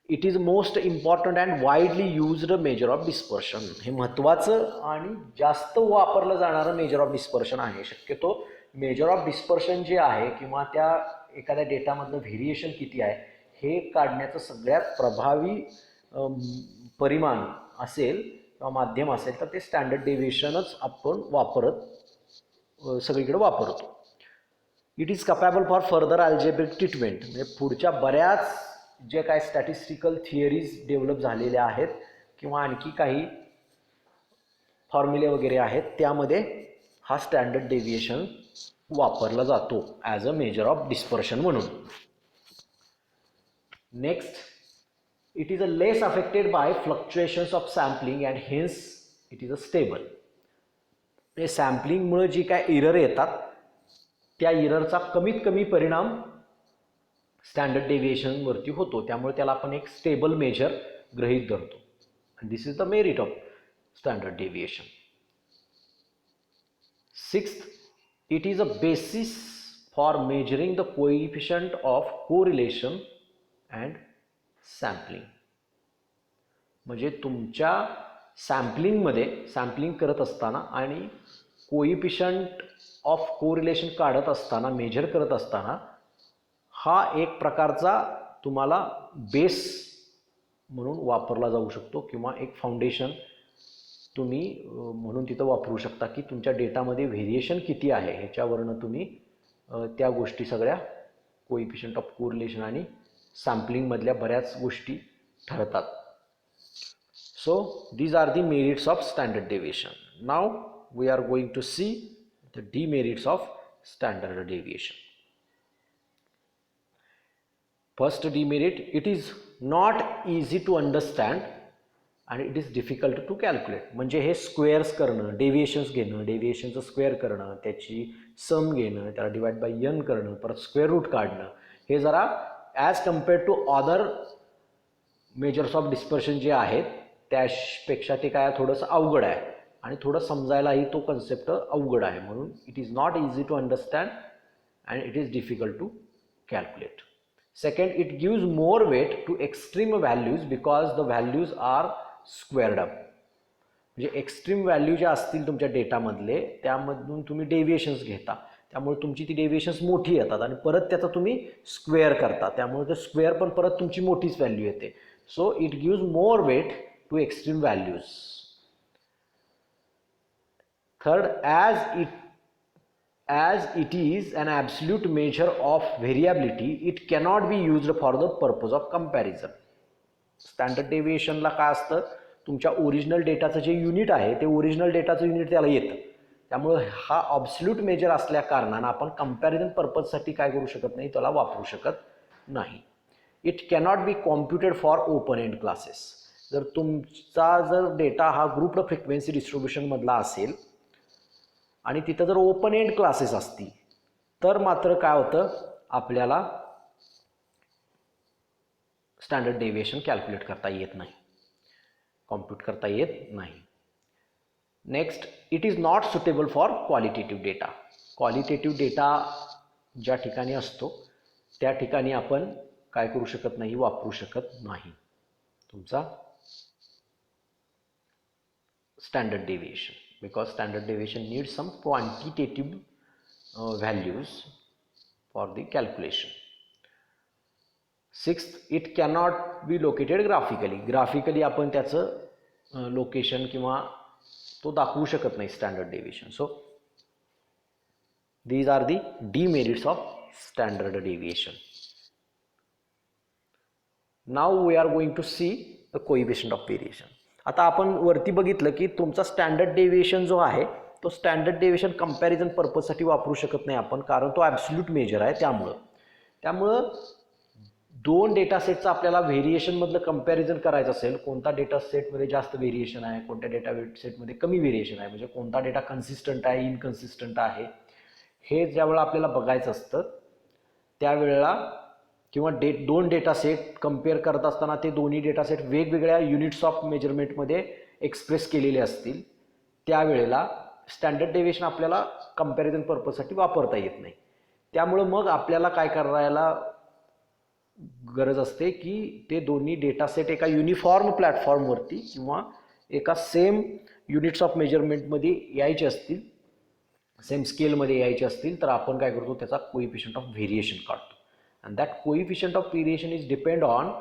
It is most important and widely used major of dispersion. हे महत्त्वाचं आणि जास्त वापरलं जाणारं मेजर ऑफ डिस्पर्शन आहे. शक्यतो मेजर ऑफ डिस्पर्शन जे आहे किंवा त्या एखाद्या डेटामधलं व्हेरिएशन किती आहे हे काढण्याचं सगळ्यात प्रभावी परिमाण असेल किंवा माध्यम असेल तर ते स्टँडर्ड डेव्हिएशनच आपण सगळीकडे वापरतो. It is capable for further algebraic treatment, म्हणजे पुढच्या बऱ्याच जे काय स्टॅटिस्टिकल थिअरीज डेव्हलप झालेल्या आहेत किंवा आणखी काही फॉर्म्युले वगैरे आहेत त्यामध्ये हा स्टँडर्ड डेव्हिएशन वापरला जातो as a measure of dispersion म्हणून. Next, it is a less affected by fluctuations of sampling and hence it is a stable. म्हणजे सॅम्पलिंगमुळे जी काय एरर येतात त्या एररचा कमीत कमी परिणाम स्टँडर्ड डेव्हिएशनवरती होतो, त्यामुळे त्याला आपण एक स्टेबल मेजर गृहीत धरतो. And this is the merit of standard deviation. Sixth, it is a basis for measuring the coefficient of correlation and sampling. म्हणजे तुमच्या सॅम्पलिंग करत असताना आणि कोइफिशियंट ऑफ कोरिलेशन काढत असताना, मेजर करत असताना हा एक प्रकारचा तुम्हाला बेस म्हणून वापरला जाऊ शकतो किंवा एक फाउंडेशन तुम्ही म्हणून तिथं वापरू शकता की तुमच्या डेटामध्ये व्हेरिएशन किती आहे ह्याच्यावरनं तुम्ही त्या गोष्टी सगळ्या कोइफिशियंट ऑफ कोरिलेशन आणि सॅम्पलिंगमधल्या बऱ्याच गोष्टी ठरतात. So these are the merits of standard deviation. Now we are going to see the demerits of standard deviation. First demerit, it is not easy to understand आणि it is difficult to calculate. म्हणजे हे squares करणं, deviations घेणं, डेव्हिएशनचं square करणं, त्याची सम घेणं, त्याला divide by n करणं, परत स्क्वेअर रूट काढणं, हे जरा as compared to other measures of dispersion जे आहेत त्यापेक्षा ते काय थोडंसं अवघड आहे आणि थोडं समजायलाही तो कन्सेप्ट अवघड आहे. म्हणून it is not easy to understand and it is difficult to calculate. Second, it gives more weight to extreme values because the values are squared up. म्हणजे एक्स्ट्रीम व्हॅल्यू ज्या असतील तुमच्या डेटामधले त्यामधून तुम्ही डेव्हिएशन्स घेता, त्यामुळे तुमची ती डेव्हिएशन्स मोठी येतात आणि परत त्याचा तुम्ही स्क्वेअर करता, त्यामुळे ते स्क्वेअर पण परत तुमची मोठीच व्हॅल्यू येते. So it gives more weight to extreme values. Third, as it is an absolute measure of variability, it cannot be used for the purpose of comparison. Standard डेव्हिएशनला काय असतं, तुमच्या ओरिजिनल डेटाचं जे युनिट आहे ते ओरिजिनल डेटाचं युनिट त्याला येतं, त्यामुळे हा ॲब्सोल्यूट मेजर असल्या कारणानं आपण कंपॅरिझन पर्पजसाठी काय करू शकत नाही, त्याला वापरू शकत नाही. It cannot be computed for open end classes. जर तुमचा डेटा हा ग्रुप्ड फ्रिक्वेन्सी डिस्ट्रीब्युशनमधला असेल आणि तिथं जर ओपन एंड क्लासेस असतील तर मात्र काय होतं, आपल्याला स्टँडर्ड डेव्हिएशन कॅल्क्युलेट करता येत नाही, कॉम्प्यूट करता येत नाही. Next, it is not suitable for qualitative data. Qualitative data ज्या ठिकाणी असतो त्या ठिकाणी आपण काय करू शकत नाही, वापरू शकत नाही तुमचा standard deviation, because standard deviation needs some quantitative values for the calculation. Sixth, it cannot be located graphically. Graphically आपण त्याचं लोकेशन किंवा तो दाखवू शकत नाही standard deviation. So these are the demerits of standard deviation. Now we are going to see the coefficient of variation. आता आपण वरती बघितलं की तुमचा स्टँडर्ड डेव्हिएशन जो आहे तो स्टँडर्ड डेव्हिएशन कंपॅरिझन पर्पजसाठी वापरू शकत नाही आपण, कारण तो ॲब्सोल्यूट मेजर आहे. त्यामुळं दोन डेटा सेटचं आपल्याला व्हेरिएशनमधलं कंपॅरिझन करायचं असेल, कोणता डेटा सेटमध्ये जास्त व्हेरिएशन आहे, कोणत्या डेटा सेटमध्ये कमी व्हेरिएशन आहे, म्हणजे कोणता डेटा कन्सिस्टंट आहे, इनकन्सिस्टंट आहे, हे ज्यावेळेला आपल्याला बघायचं असतं त्यावेळेला किंवा दोन डेटा सेट कंपेअर करत असताना ते दोन्ही डेटा सेट वेगवेगळ्या युनिट्स ऑफ मेजरमेंटमध्ये एक्सप्रेस केलेले असतील, त्यावेळेला स्टँडर्ड डेव्हिएशन आपल्याला कंपॅरिझन पर्पजसाठी वापरता येत नाही. त्यामुळं मग आपल्याला काय करायला गरज असते की ते दोन्ही डेटा सेट एका युनिफॉर्म प्लॅटफॉर्मवरती किंवा एका सेम युनिट्स ऑफ मेजरमेंटमध्ये यायचे असतील सेम स्केलमध्ये यायचे असतील तर आपण काय करतो, त्याचा कोइफिशियंट ऑफ व्हेरिएशन काढतो. And that coefficient of variation is depend on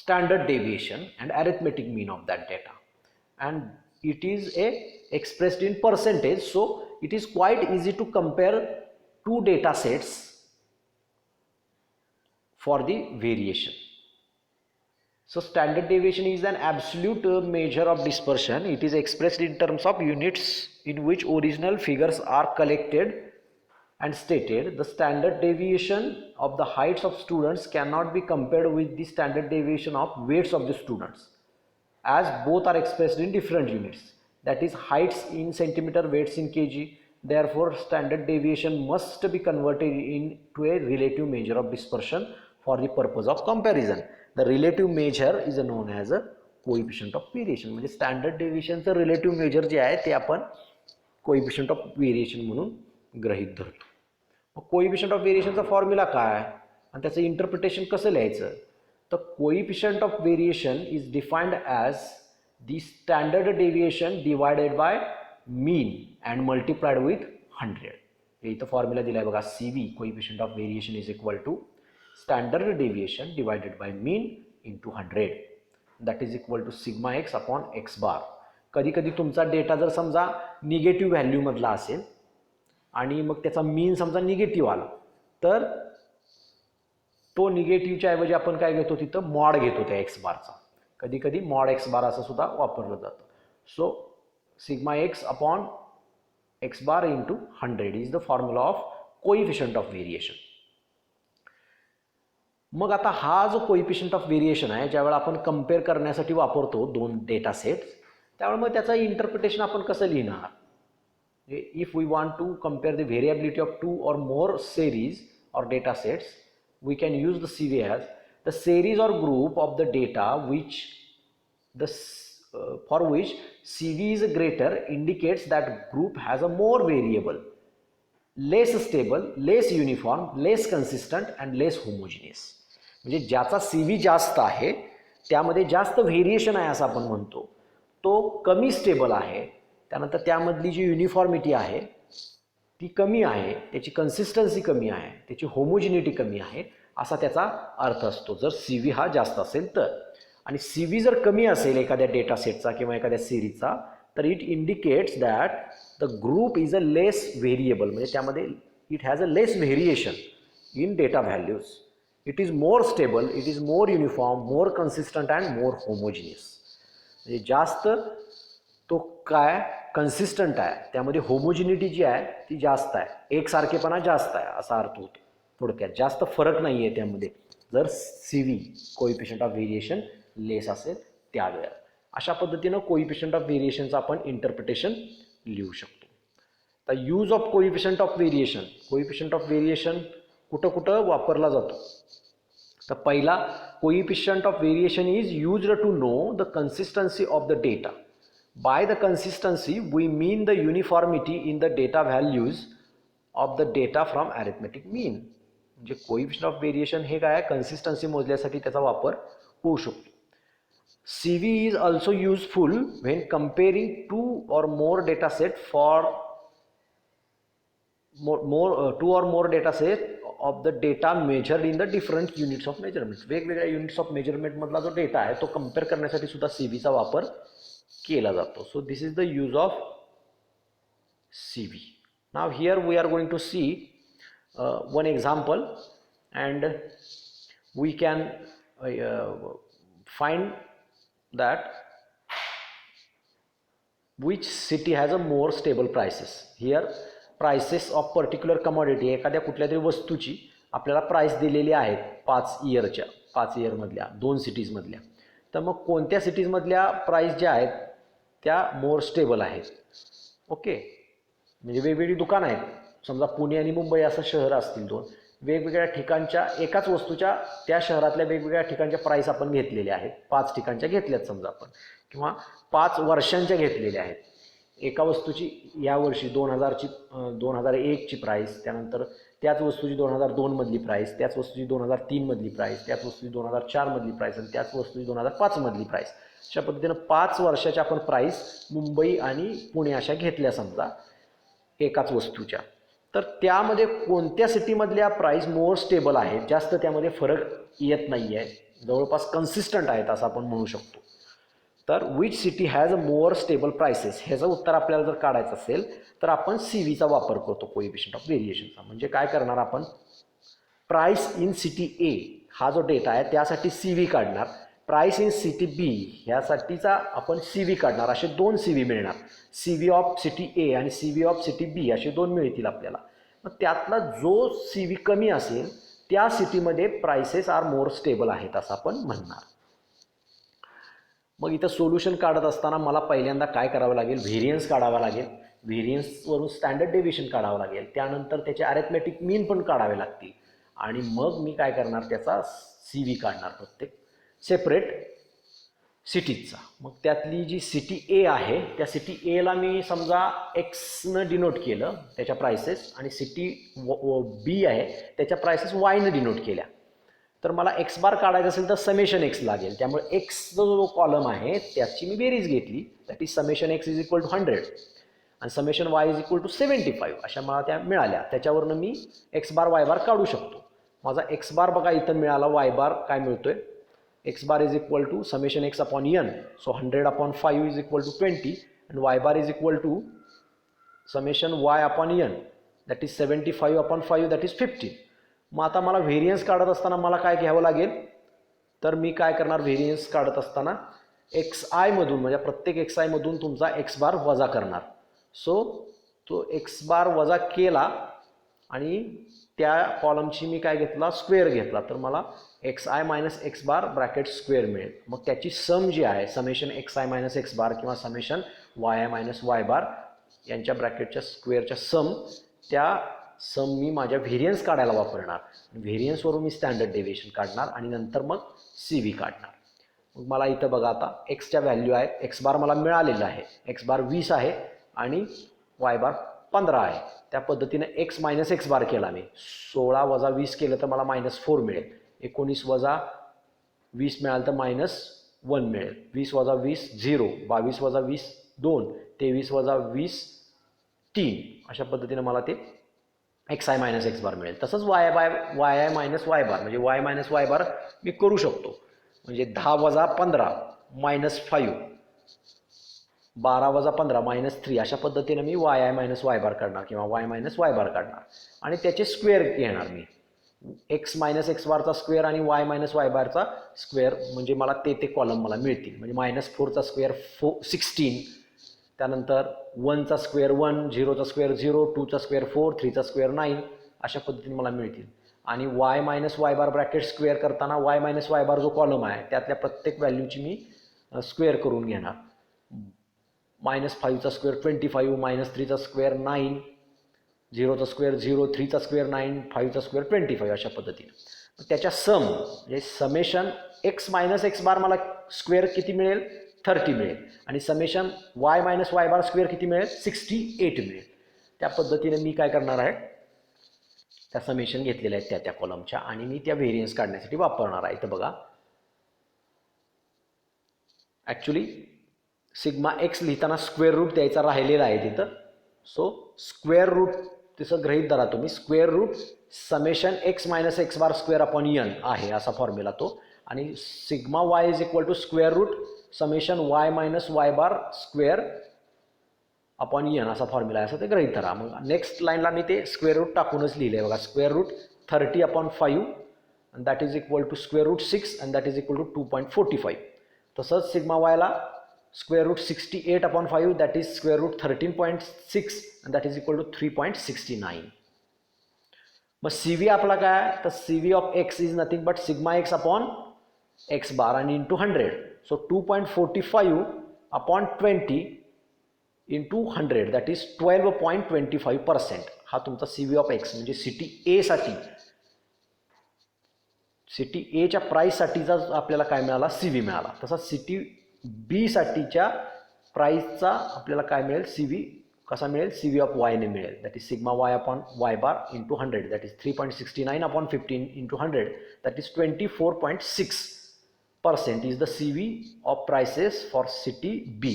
standard deviation and arithmetic mean of that data. And it is expressed in percentage, so it is quite easy to compare two data sets for the variation. So standard deviation is an absolute measure of dispersion. It is expressed in terms of units in which original figures are collected and stated. The standard deviation of the heights of students cannot be compared with the standard deviation of weights of the students, as both are expressed in different units, that is heights in centimeter, weights in kg. Therefore standard deviation must be converted into a relative measure of dispersion for the purpose of comparison. The relative measure is known as a coefficient of variation. म्हणजे standard डेव्हिएशनचं relative major जे आहे ते आपण coefficient of variation म्हणून गृहीत धरतो. मग coefficient of व्हेरिएशनचा formula काय आणि त्याचं इंटरप्रिटेशन कसं लिहायचं? The coefficient of variation is defined as the standard deviation divided by mean and multiplied with 100. इथं फॉर्म्युला दिला आहे बघा, CV coefficient of variation is equal to standard deviation divided by mean into 100. That is equal to sigma x upon x bar. कधी कधी तुमचा data जर समजा negative value मधला असेल आणि मग त्याचा मीन समजा निगेटिव्ह आला तर तो निगेटिव्हच्या ऐवजी आपण काय घेतो, तिथं मॉड घेतो त्या एक्स बारचा. कधी कधी मॉड एक्स बार असं सुद्धा वापरलं जातं. So sigma X upon X bar into 100 is the formula of coefficient of variation. मग आता हा जो कोइफिशियंट ऑफ व्हेरिएशन आहे ज्यावेळेला आपण कम्पेअर करण्यासाठी वापरतो दोन डेटा सेट्स, त्यामुळे मग त्याचं इंटरप्रिटेशन आपण कसं लिहिणार? If we want to compare the variability of two or more series or data sets, we can use the CV as the series or group of the data which for which CV is greater indicates that group has a more variable, less stable, less uniform, less consistent and less homogeneous. म्हणजे ज्याचा CV जास्त आहे त्यामध्ये जास्त variation आहे असं आपण म्हणतो, तो कमी स्टेबल आहे, त्यानंतर त्यामधली जी युनिफॉर्मिटी आहे ती कमी आहे, त्याची कन्सिस्टन्सी कमी आहे, त्याची होमोजिनिटी कमी आहे असा त्याचा अर्थ असतो जर CV हा जास्त असेल तर. आणि CV जर कमी असेल एखाद्या डेटा सेटचा किंवा एखाद्या सिरीजचा तर it indicates that the group is a less variable, म्हणजे त्यामध्ये it has a less variation in data values. It is more stable, it is more uniform, more consistent and more homogeneous. म्हणजे जास्त तो काय कन्सिस्टंट आहे, त्यामध्ये homogeneity जी आहे ती जास्त आहे, एकसारखेपणा जास्त आहे असा अर्थ होतो. थोडक्यात जास्त फरक नाही आहे त्यामध्ये जर CV कोइफिशियंट ऑफ व्हेरिएशन लेस असेल त्यावेळेला. अशा पद्धतीनं कोइफिशियंट ऑफ व्हेरिएशनचं आपण इंटरप्रिटेशन लिहू शकतो. तर use of coefficient of variation, coefficient of variation कुठं कुठं वापरला जातो? तर पहिला, coefficient of variation is used to know the consistency of the data. By the consistency we mean the uniformity in the data values of the data from arithmetic mean. म्हणजे coefficient of variation हे काय, consistency मोजण्यासाठी त्याचा वापर होऊ शकतो. CV is also useful when comparing two or more data set for two or more data set of the data measured in the different units of measurement. वेगवेगळ्या units of measurement मधला जो data आहे तो compare करण्यासाठी सुद्धा CV चा वापर केला जातो. So this is the use of CV. Now here we are going to see one example and we can find that which city has a more stable prices. Here prices of particular commodity, एखाद्या कुठल्या तरी वस्तूची आपल्याला price दिलेली आहे 5 इयरमधल्या 2 सिटीजमधल्या. तर मग कोणत्या सिटीजमधल्या प्राइस ज्या आहेत त्या मोर स्टेबल आहेत. ओके, म्हणजे वेगवेगळी दुकानं आहेत, समजा पुणे आणि मुंबई असं शहर असतील दोन, वेगवेगळ्या ठिकाणच्या एकाच वस्तूच्या त्या शहरातल्या वेगवेगळ्या ठिकाणच्या प्राइस आपण घेतलेल्या आहेत, 5 ठिकाणच्या घेतल्यात समजा आपण, किंवा 5 वर्षांच्या घेतलेल्या आहेत. एका वस्तूची या वर्षी 2001ची प्राइस, त्यानंतर त्याच वस्तूची 2002 मधली प्राइस, त्याच वस्तूची 2003 मधली प्राइस, त्याच वस्तूची 2004 मधली प्राइस आणि त्याच वस्तूची 2005 मधली प्राइस. अशा पद्धतीनं 5 वर्षाच्या आपण प्राइस मुंबई आणि पुणे अशा घेतल्या समजा. एकाच वस्तूच्या, तर त्यामध्ये कोणत्या सिटीमधल्या प्राईस मोर स्टेबल आहेत, जास्त त्यामध्ये फरक येत नाही आहे, जवळपास कन्सिस्टंट आहेत असं आपण म्हणू शकतो. तर which city has a more stable prices, ह्याचं उत्तर आपल्याला जर काढायचं असेल तर आपण CVचा वापर करतो, कोएफिशियंट ऑफ व्हेरिएशनचा. म्हणजे काय करणार आपण, प्राइस इन सिटी ए हा जो डेटा आहे त्यासाठी CV काढणार, प्राइस इन सिटी बी ह्यासाठीचा आपण CV काढणार. असे दोन CV मिळणार, CV ऑफ सिटी ए आणि CV ऑफ सिटी बी असे दोन मिळतील आपल्याला. मग त्यातला जो CV कमी असेल त्या सिटीमध्ये प्राइसेस आर मोर स्टेबल आहेत असं आपण म्हणणार. मग इथं सोल्युशन काढत असताना मला पहिल्यांदा काय करावं लागेल, व्हेरियन्स काढावा लागेल, व्हेरियन्सवरून स्टँडर्ड डेव्हिएशन काढावं लागेल, त्यानंतर त्याचे अरिथमेटिक मीन पण काढावे लागतील आणि मग मी काय करणार, त्याचा CV काढणार प्रत्येक सेपरेट सिटीजचा. मग त्यातली जी सिटी ए आहे त्या सिटी एला मी समजा एक्सनं डिनोट केलं त्याच्या प्राइसेस, आणि सिटी बी आहे त्याच्या प्राइसेस वायनं डिनोट केल्या. तर मला एक्स बार काढायचं असेल तर समेशन एक्स लागेल. त्यामुळे एक्सचा जो कॉलम आहे त्याची मी बेरीज घेतली, that is summation x is equal to 100 आणि summation y is equal to 75 अशा मला त्या मिळाल्या. त्याच्यावरनं मी एक्स बार वाय बार काढू शकतो. माझा एक्स बार बघा इथं मिळाला, वाय बार काय मिळतोय, x bar is equal to summation x upon n, so 100/5 is equal to 20 आणि y bar is equal to summation y upon n, that is 75/5 that is 50. मग आता मला व्हेरियन्स काढत असताना मला काय घ्यावं लागेल, तर मी काय करणार, व्हेरियन्स काढत असताना XI मधून म्हणजे प्रत्येक XI मधून तुमचा एक्स बार वजा करणार. सो तो एक्स बार वजा केला आणि त्या कॉलमची मी काय घेतला, स्क्वेअर घेतला, तर मला XI minus x bar bracket square मिळेल. मग त्याची सम जी आहे समेशन XI मायनस एक्स बार किंवा समेशन YI मायनस वाय बार यांच्या ब्रॅकेटच्या स्क्वेअरच्या सम, त्या सम मी माझ्या व्हेरियन्स काढायला वापरणार. व्हेरियन्सवरून मी स्टँडर्ड डेव्हिएशन काढणार आणि नंतर मग CV काढणार. मग मला इथं बघा आता एक्सच्या व्हॅल्यू आहे, एक्स बार मला मिळालेलं आहे, एक्स बार 20 आहे आणि वाय बार 15 आहे. त्या पद्धतीने एक्स मायनस एक्स बार केला मी, 16 वजा 20 केलं तर मला -4 मिळेल, 19 वजा 20 मिळालं तर -1 मिळेल, 20 वजा 20 0, 22 वजा 20 2, 23 वजा 20 3. अशा पद्धतीने मला ते XI मायनस एक्स बार मिळेल. तसंच YI मायनस वाय बार म्हणजे वाय मायनस वाय बार मी करू शकतो. म्हणजे 10 वजा 15 -5, 12 वजा 15 -3 अशा पद्धतीने मी YI मायनस वाय बार काढणार किंवा वाय मायनस वाय बार काढणार आणि त्याचे स्क्वेअर घेणार मी. एक्स मायनस एक्स बारचा स्क्वेअर आणि वाय मायनस वाय बारचा स्क्वेअर, म्हणजे मला ते कॉलम मला मिळतील. म्हणजे -4चा स्क्वेअर 16, त्यानंतर 1चा स्क्वेअर 1, 0चा स्क्वेअर 0, 2चा स्क्वेअर 4, 3चा स्क्वेअर 9 अशा पद्धतीने मला मिळतील. आणि Y minus Y bar bracket square करताना वाय मायनस वाय बार जो कॉलम आहे त्यातल्या प्रत्येक व्हॅल्यूची मी स्क्वेअर करून घेणार. -5चा स्क्वेअर 25, -3चा स्क्वेअर 9, 0चा स्क्वेअर 0, 3चा स्क्वेअर 9, 5चा स्क्वेअर 25 अशा पद्धतीने. त्याच्या सम म्हणजे summation X minus x bar मला स्क्वेअर किती मिळेल, 30 मिळेल आणि summation Y minus Y bar square किती मिळेल, 68 मिळेल. त्या पद्धतीने मी काय करणार आहे, त्या समेशन घेतलेल्या आहेत त्या कॉलमच्या आणि मी त्या व्हेरियन्स काढण्यासाठी वापरणार आहे. इथं बघा ॲक्च्युली सिग्मा एक्स लिहिताना स्क्वेअर रूट द्यायचा राहिलेला आहे तिथं. सो स्क्वेअर रूट तसं गृहीत धरा तुम्ही, square root summation X minus x bar square upon N आहे असा फॉर्म्युला तो, आणि sigma Y is equal to square root summation Y minus Y bar square upon N असा फॉर्म्युला आहे असं ते गृहीत धरा. मग नेक्स्ट लाईनला मी ते स्क्वेअर रूट टाकूनच लिहिले आहे बघा, स्क्वेअर रूट 30/5 आणि that is equal to square root 6 आणि दॅट इज इक्वल टू 2.45. तसंच सिग्मा वायला square root 68/5 that is square root 13.6 आणि दॅट इज इक्वल टू 3.69. मग CV आपला काय, तर CV of x is nothing but sigma X upon X bar आणि into 100. So 2.45/20 into 100 that is 12.25%. हा तुमचा CV ऑफ एक्स म्हणजे सिटी ए साठी, सिटी एच्या प्राईससाठीचा आपल्याला काय मिळाला, CV मिळाला. तसा सिटी बी साठीच्या प्राईसचा आपल्याला काय मिळेल, CV कसा मिळेल, CV ऑफ वायने मिळेल, that is sigma Y upon Y bar into 100 that is 3.69/15 into 100 that is 24.6% is the CV of prices for city B.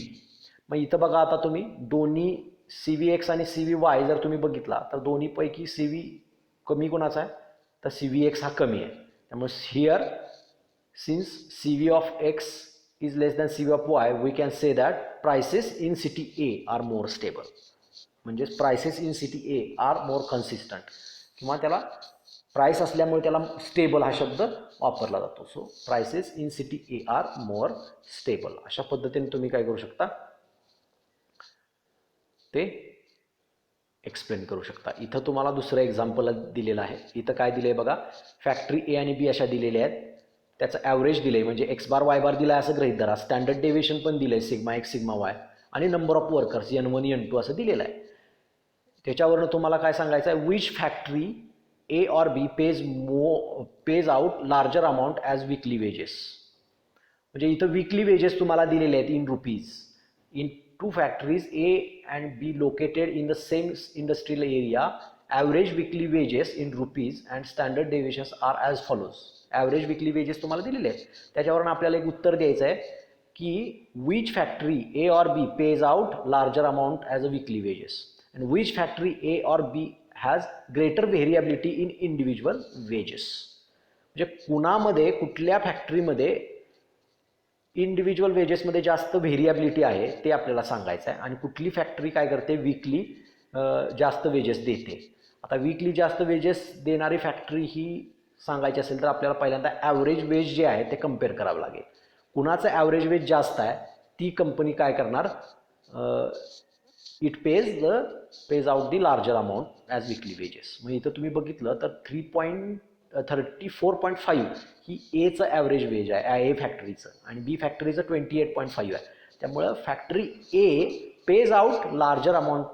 मग इथं बघा आता तुम्ही दोन्ही CVX आणि CVY जर तुम्ही बघितला तर दोन्हीपैकी CV कमी कोणाचा आहे, तर CVX हा कमी आहे. त्यामुळे here since CV of X is less than CV of Y, we can say that prices in city A are more stable. म्हणजेच prices in city A are more consistent, किंवा त्याला प्राइस असल्यामुळे त्याला stable हा शब्द वापरला जातो. So prices in city A are more stable. अशा पद्धतीने तुम्ही काय करू शकता, ते एक्सप्लेन करू शकता. इथं तुम्हाला दुसरं एक्झाम्पल दिलेलं आहे. इथं काय दिलं आहे बघा, फॅक्टरी ए आणि बी अशा दिलेल्या आहेत, त्याचं ॲव्हरेज दिलं आहे, म्हणजे एक्स बार वाय बार दिला आहे असं गृहीत धरा. स्टँडर्ड डेव्हिएशन पण दिलं आहे सिग्मा एक्स सिग्मा वाय, आणि number of workers N1 N2 असं दिलेलं आहे. त्याच्यावरनं तुम्हाला काय सांगायचं आहे, which factory A or B pays out larger amount as weekly wages. म्हणजे इथं विकली वेजेस तुम्हाला दिलेले आहेत in rupees. In two factories A and B located in the same industrial area, average weekly wages in rupees and standard deviations are as follows. Average weekly wages तुम्हाला दिलेले आहेत. त्याच्यावरून आपल्याला एक उत्तर द्यायचं आहे की which factory A or B pays out larger amount as a weekly wages, and which factory A or B has greater variability in individual wages. म्हणजे कुणामध्ये, कुठल्या फॅक्टरीमध्ये इंडिव्हिज्युअल वेजेसमध्ये जास्त व्हेरिएबिलिटी आहे ते आपल्याला सांगायचं आहे, आणि कुठली फॅक्टरी काय करते, वीकली जास्त वेजेस देते. आता वीकली जास्त वेजेस देणारी फॅक्टरी ही सांगायची असेल तर आपल्याला पहिल्यांदा ॲव्हरेज वेज जे आहे ते कम्पेअर करावं लागेल. कुणाचं ॲव्हरेज वेज जास्त आहे ती कंपनी काय करणार, it pays out the larger amount as weekly wedges. मग इथं तुम्ही बघितलं तर 34.5 ही एचं ॲव्हरेज वेज आहे ए फॅक्टरीचं, आणि बी फॅक्टरीचं 28.5 आहे. त्यामुळं factory A page out larger amount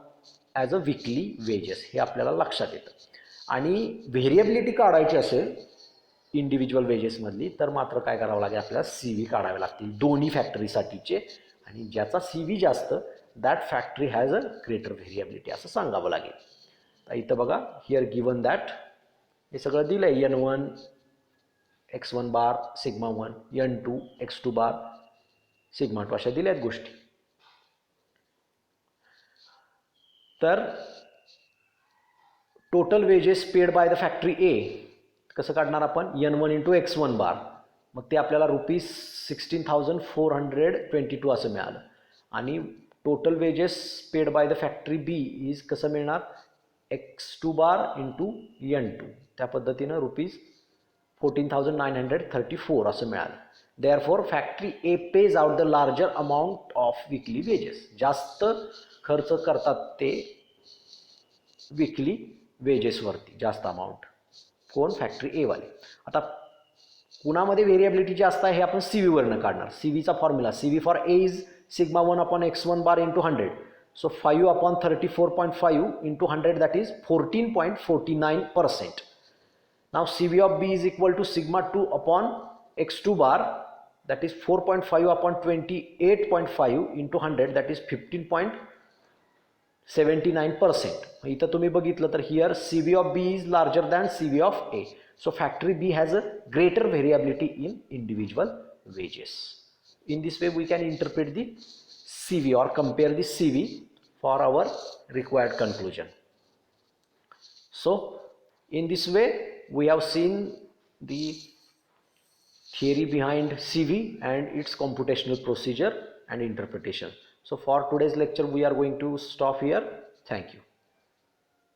as a weekly wedges हे आपल्याला लक्षात येतं. आणि व्हेरिएबिलिटी काढायची असेल इंडिव्हिज्युअल वेजेसमधली तर मात्र काय करावं लागेल, आपल्याला CV काढावे लागतील दोन्ही फॅक्टरीसाठीचे, आणि ज्याचा CV जास्त that factory has a greater variability असं सांगावं लागेल. तर इथं बघा, हिअर गिवन दॅट हे सगळं दिलं आहे, N1 X1 बार सिग्मा 1, N2 X2 बार सिग्मा 2 अशा दिल्या आहेत गोष्टी. तर total wages paid by the factory A कसं काढणार आपण, N1 × X1 बार, मग ते आपल्याला ₹16,422 असं मिळालं. आणि total wages paid by the factory B is कसं मिळणार, X2 बार × N2, त्या पद्धतीनं ₹14,934 असं मिळालं. Therefore factory A page out the larger amount of weekly wedges. जास्त खर्च करतात ते विकली वेजेसवरती, जास्त अमाऊंट. कोण, फॅक्टरी ए वाले. आता कुणामध्ये व्हेरिएबिलिटी जास्त आहे हे आपण CV वरनं काढणार. CVचा formula, CV for A is sigma 1 upon x1 bar into 100. So 5 upon 34.5 into 100, that is 14.49%. Now CV of B is equal to sigma 2 upon x2 bar, that is 4.5 upon 28.5 into 100, that is 15.79%. इथं तुम्ही बघितलं तर here CV of B is larger than CV of A. So factory B has a greater variability in individual wages. In this way we can interpret the CV or compare the CV for our required conclusion. So in this way we have seen the theory behind CV and its computational procedure and interpretation. So for today's lecture we are going to stop here. Thank you.